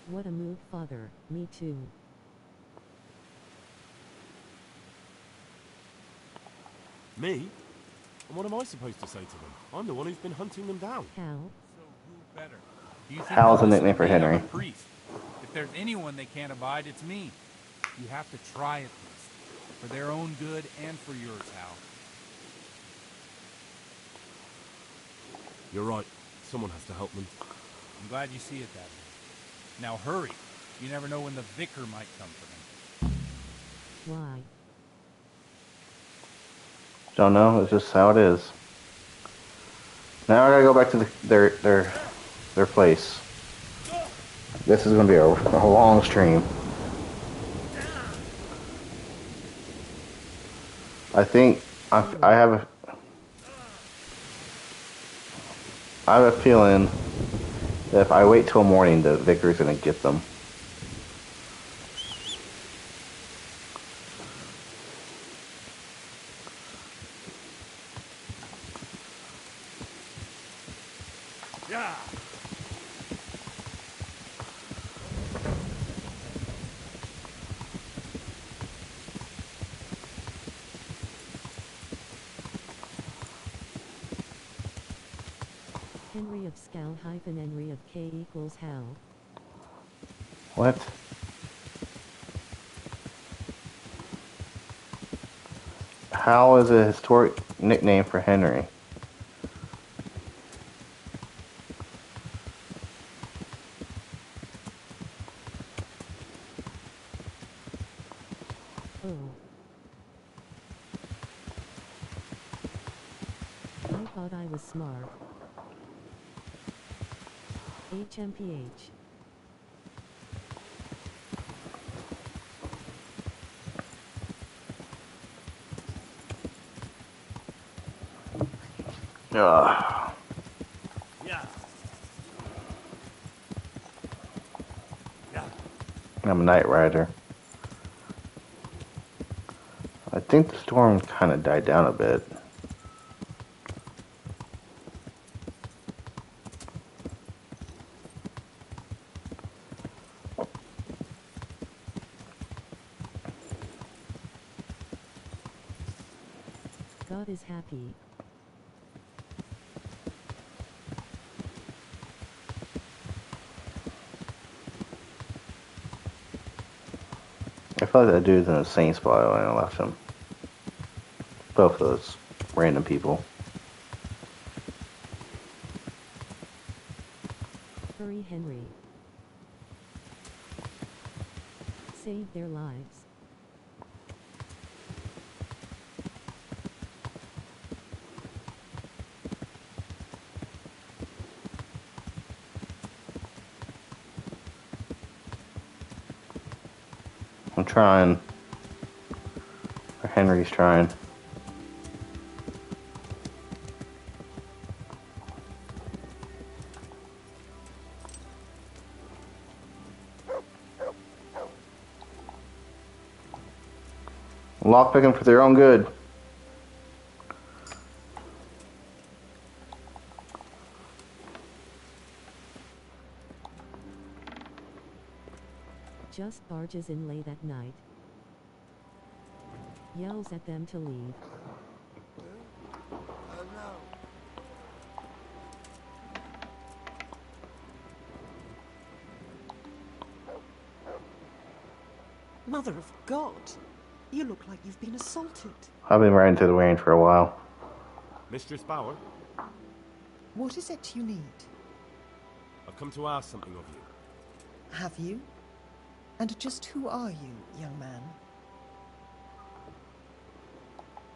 What a move, Father. Me too. Me? And what am I supposed to say to them? I'm the one who's been hunting them down. Hal? So who better? Do you think Hal's a they'll listen nickname to for me? I'm Henry. a priest. If there's anyone they can't abide, it's me. You have to try at least. For their own good and for yours, Hal. You're right. Someone has to help them. I'm glad you see it that way. Now hurry. You never know when the vicar might come for them. Why? Don't know. It's just how it is. Now I gotta go back to their place. This is gonna be a long stream. I think I have a feeling that if I wait till morning, the vicar's gonna get them. Yeah. Henry of Scal hyphen Henry of K equals Hal. What? Hal is a historic nickname for Henry. Oh. I thought I was smart. HMPH. Ugh. Yeah. I'm a night rider. I think the storm kind of died down a bit. God is happy. I feel like that dude's in the same spot when I left him. Both of those random people. Hurry, Henry. Save their lives. I'm trying. Or Henry's trying. Lockpicking for their own good. Just barges in late at night. Yells at them to leave. Oh no. Mother of God! You look like you've been assaulted. I've been riding through the rain for a while. Mistress Bauer, What is it you need? I've come to ask something of you. Have you? And just who are you, young man?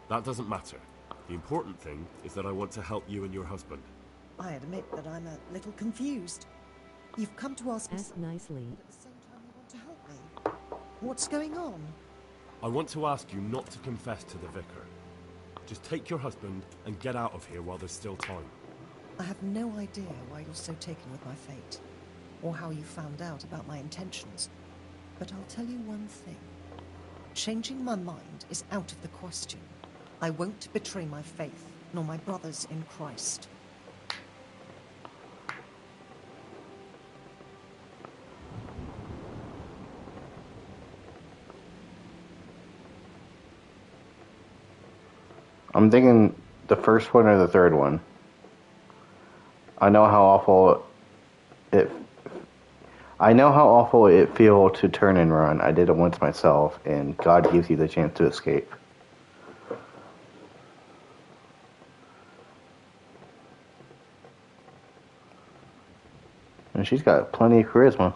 That doesn't matter. The important thing is that I want to help you and your husband. I admit that I'm a little confused. You've come to ask me Ask nicely. but at the same time you want to help me. What's going on? I want to ask you not to confess to the vicar. Just take your husband and get out of here while there's still time. I have no idea why you're so taken with my fate, or how you found out about my intentions. But I'll tell you one thing. Changing my mind is out of the question. I won't betray my faith, nor my brothers in Christ. I'm thinking the first one or the third one. I know how awful it feels to turn and run. I did it once myself, and God gives you the chance to escape. And she's got plenty of charisma.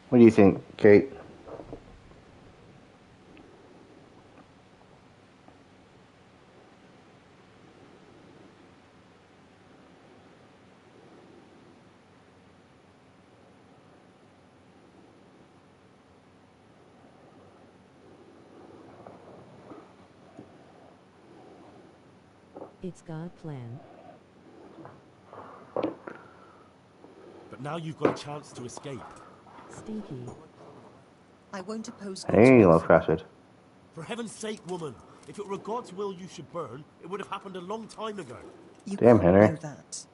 What do you think, Kate? It's God's plan. But now you've got a chance to escape. Stinky. I won't oppose God's Hey, will. love crafted. For heaven's sake, woman, if it were God's will you should burn, it would have happened a long time ago. You Damn, can't Henry. know that.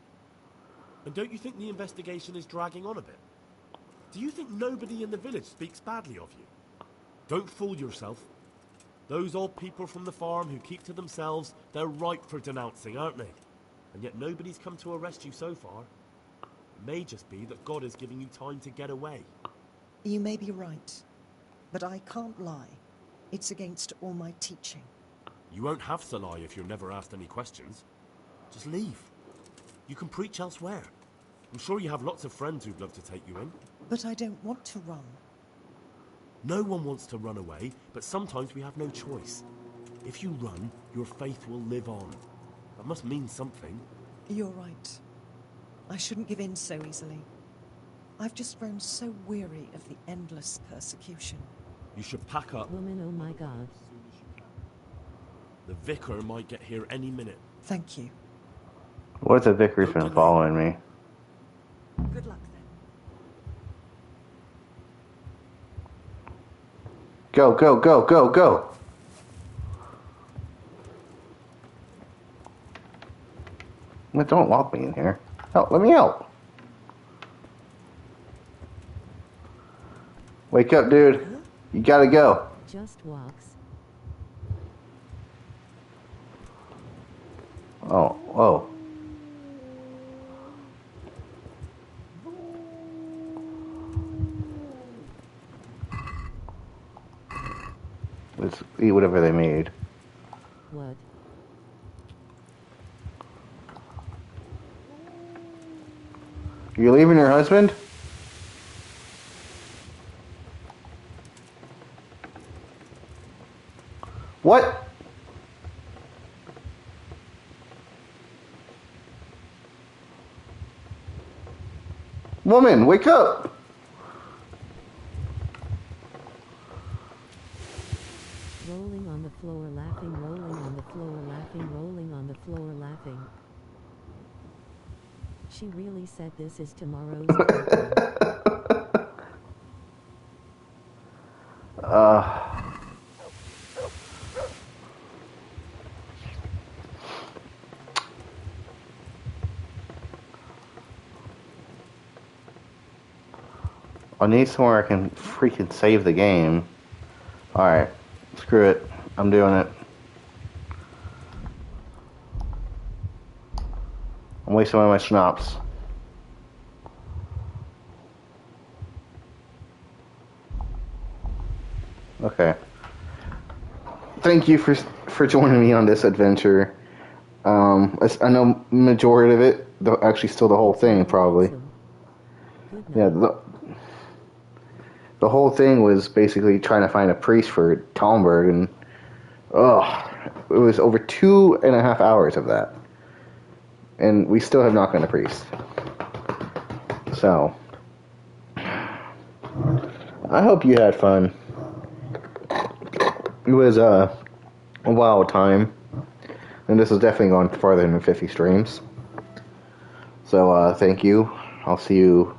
And don't you think the investigation is dragging on a bit? Do you think nobody in the village speaks badly of you? Don't fool yourself. Those old people from the farm who keep to themselves, they're ripe for denouncing, aren't they? And yet nobody's come to arrest you so far. It may just be that God is giving you time to get away. You may be right, but I can't lie. It's against all my teaching. You won't have to lie if you're never asked any questions. Just leave. You can preach elsewhere. I'm sure you have lots of friends who'd love to take you in. But I don't want to run. No one wants to run away, but sometimes we have no choice. If you run, your faith will live on. That must mean something. You're right. I shouldn't give in so easily. I've just grown so weary of the endless persecution. You should pack up. Woman, oh my God. The vicar might get here any minute. Thank you. What if the vicar's been following me? Good luck then. Go, go, go, go, go! Well, don't lock me in here. Help, let me out. Wake up, dude. You gotta go. Just walks. Oh, oh. Let's eat whatever they made. What? You leaving your husband? What? Woman, wake up! Rolling on the floor laughing, rolling on the floor laughing, rolling on the floor laughing. She really said this is tomorrow's bedtime. I need somewhere I can freaking save the game. Alright. Screw it. I'm doing it. I'm wasting one of my schnapps. Okay. Thank you for joining me on this adventure. I know majority of it, actually still the whole thing probably. Yeah, the whole thing was basically trying to find a priest for Talmberg, and it was over 2.5 hours of that, and we still have not found a priest. So I hope you had fun. It was a wild time, and this is definitely going farther than 50 streams. So thank you. I'll see you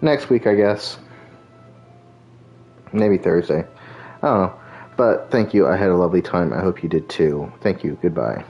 next week, I guess. Maybe Thursday. I don't know. But thank you. I had a lovely time. I hope you did too. Thank you. Goodbye.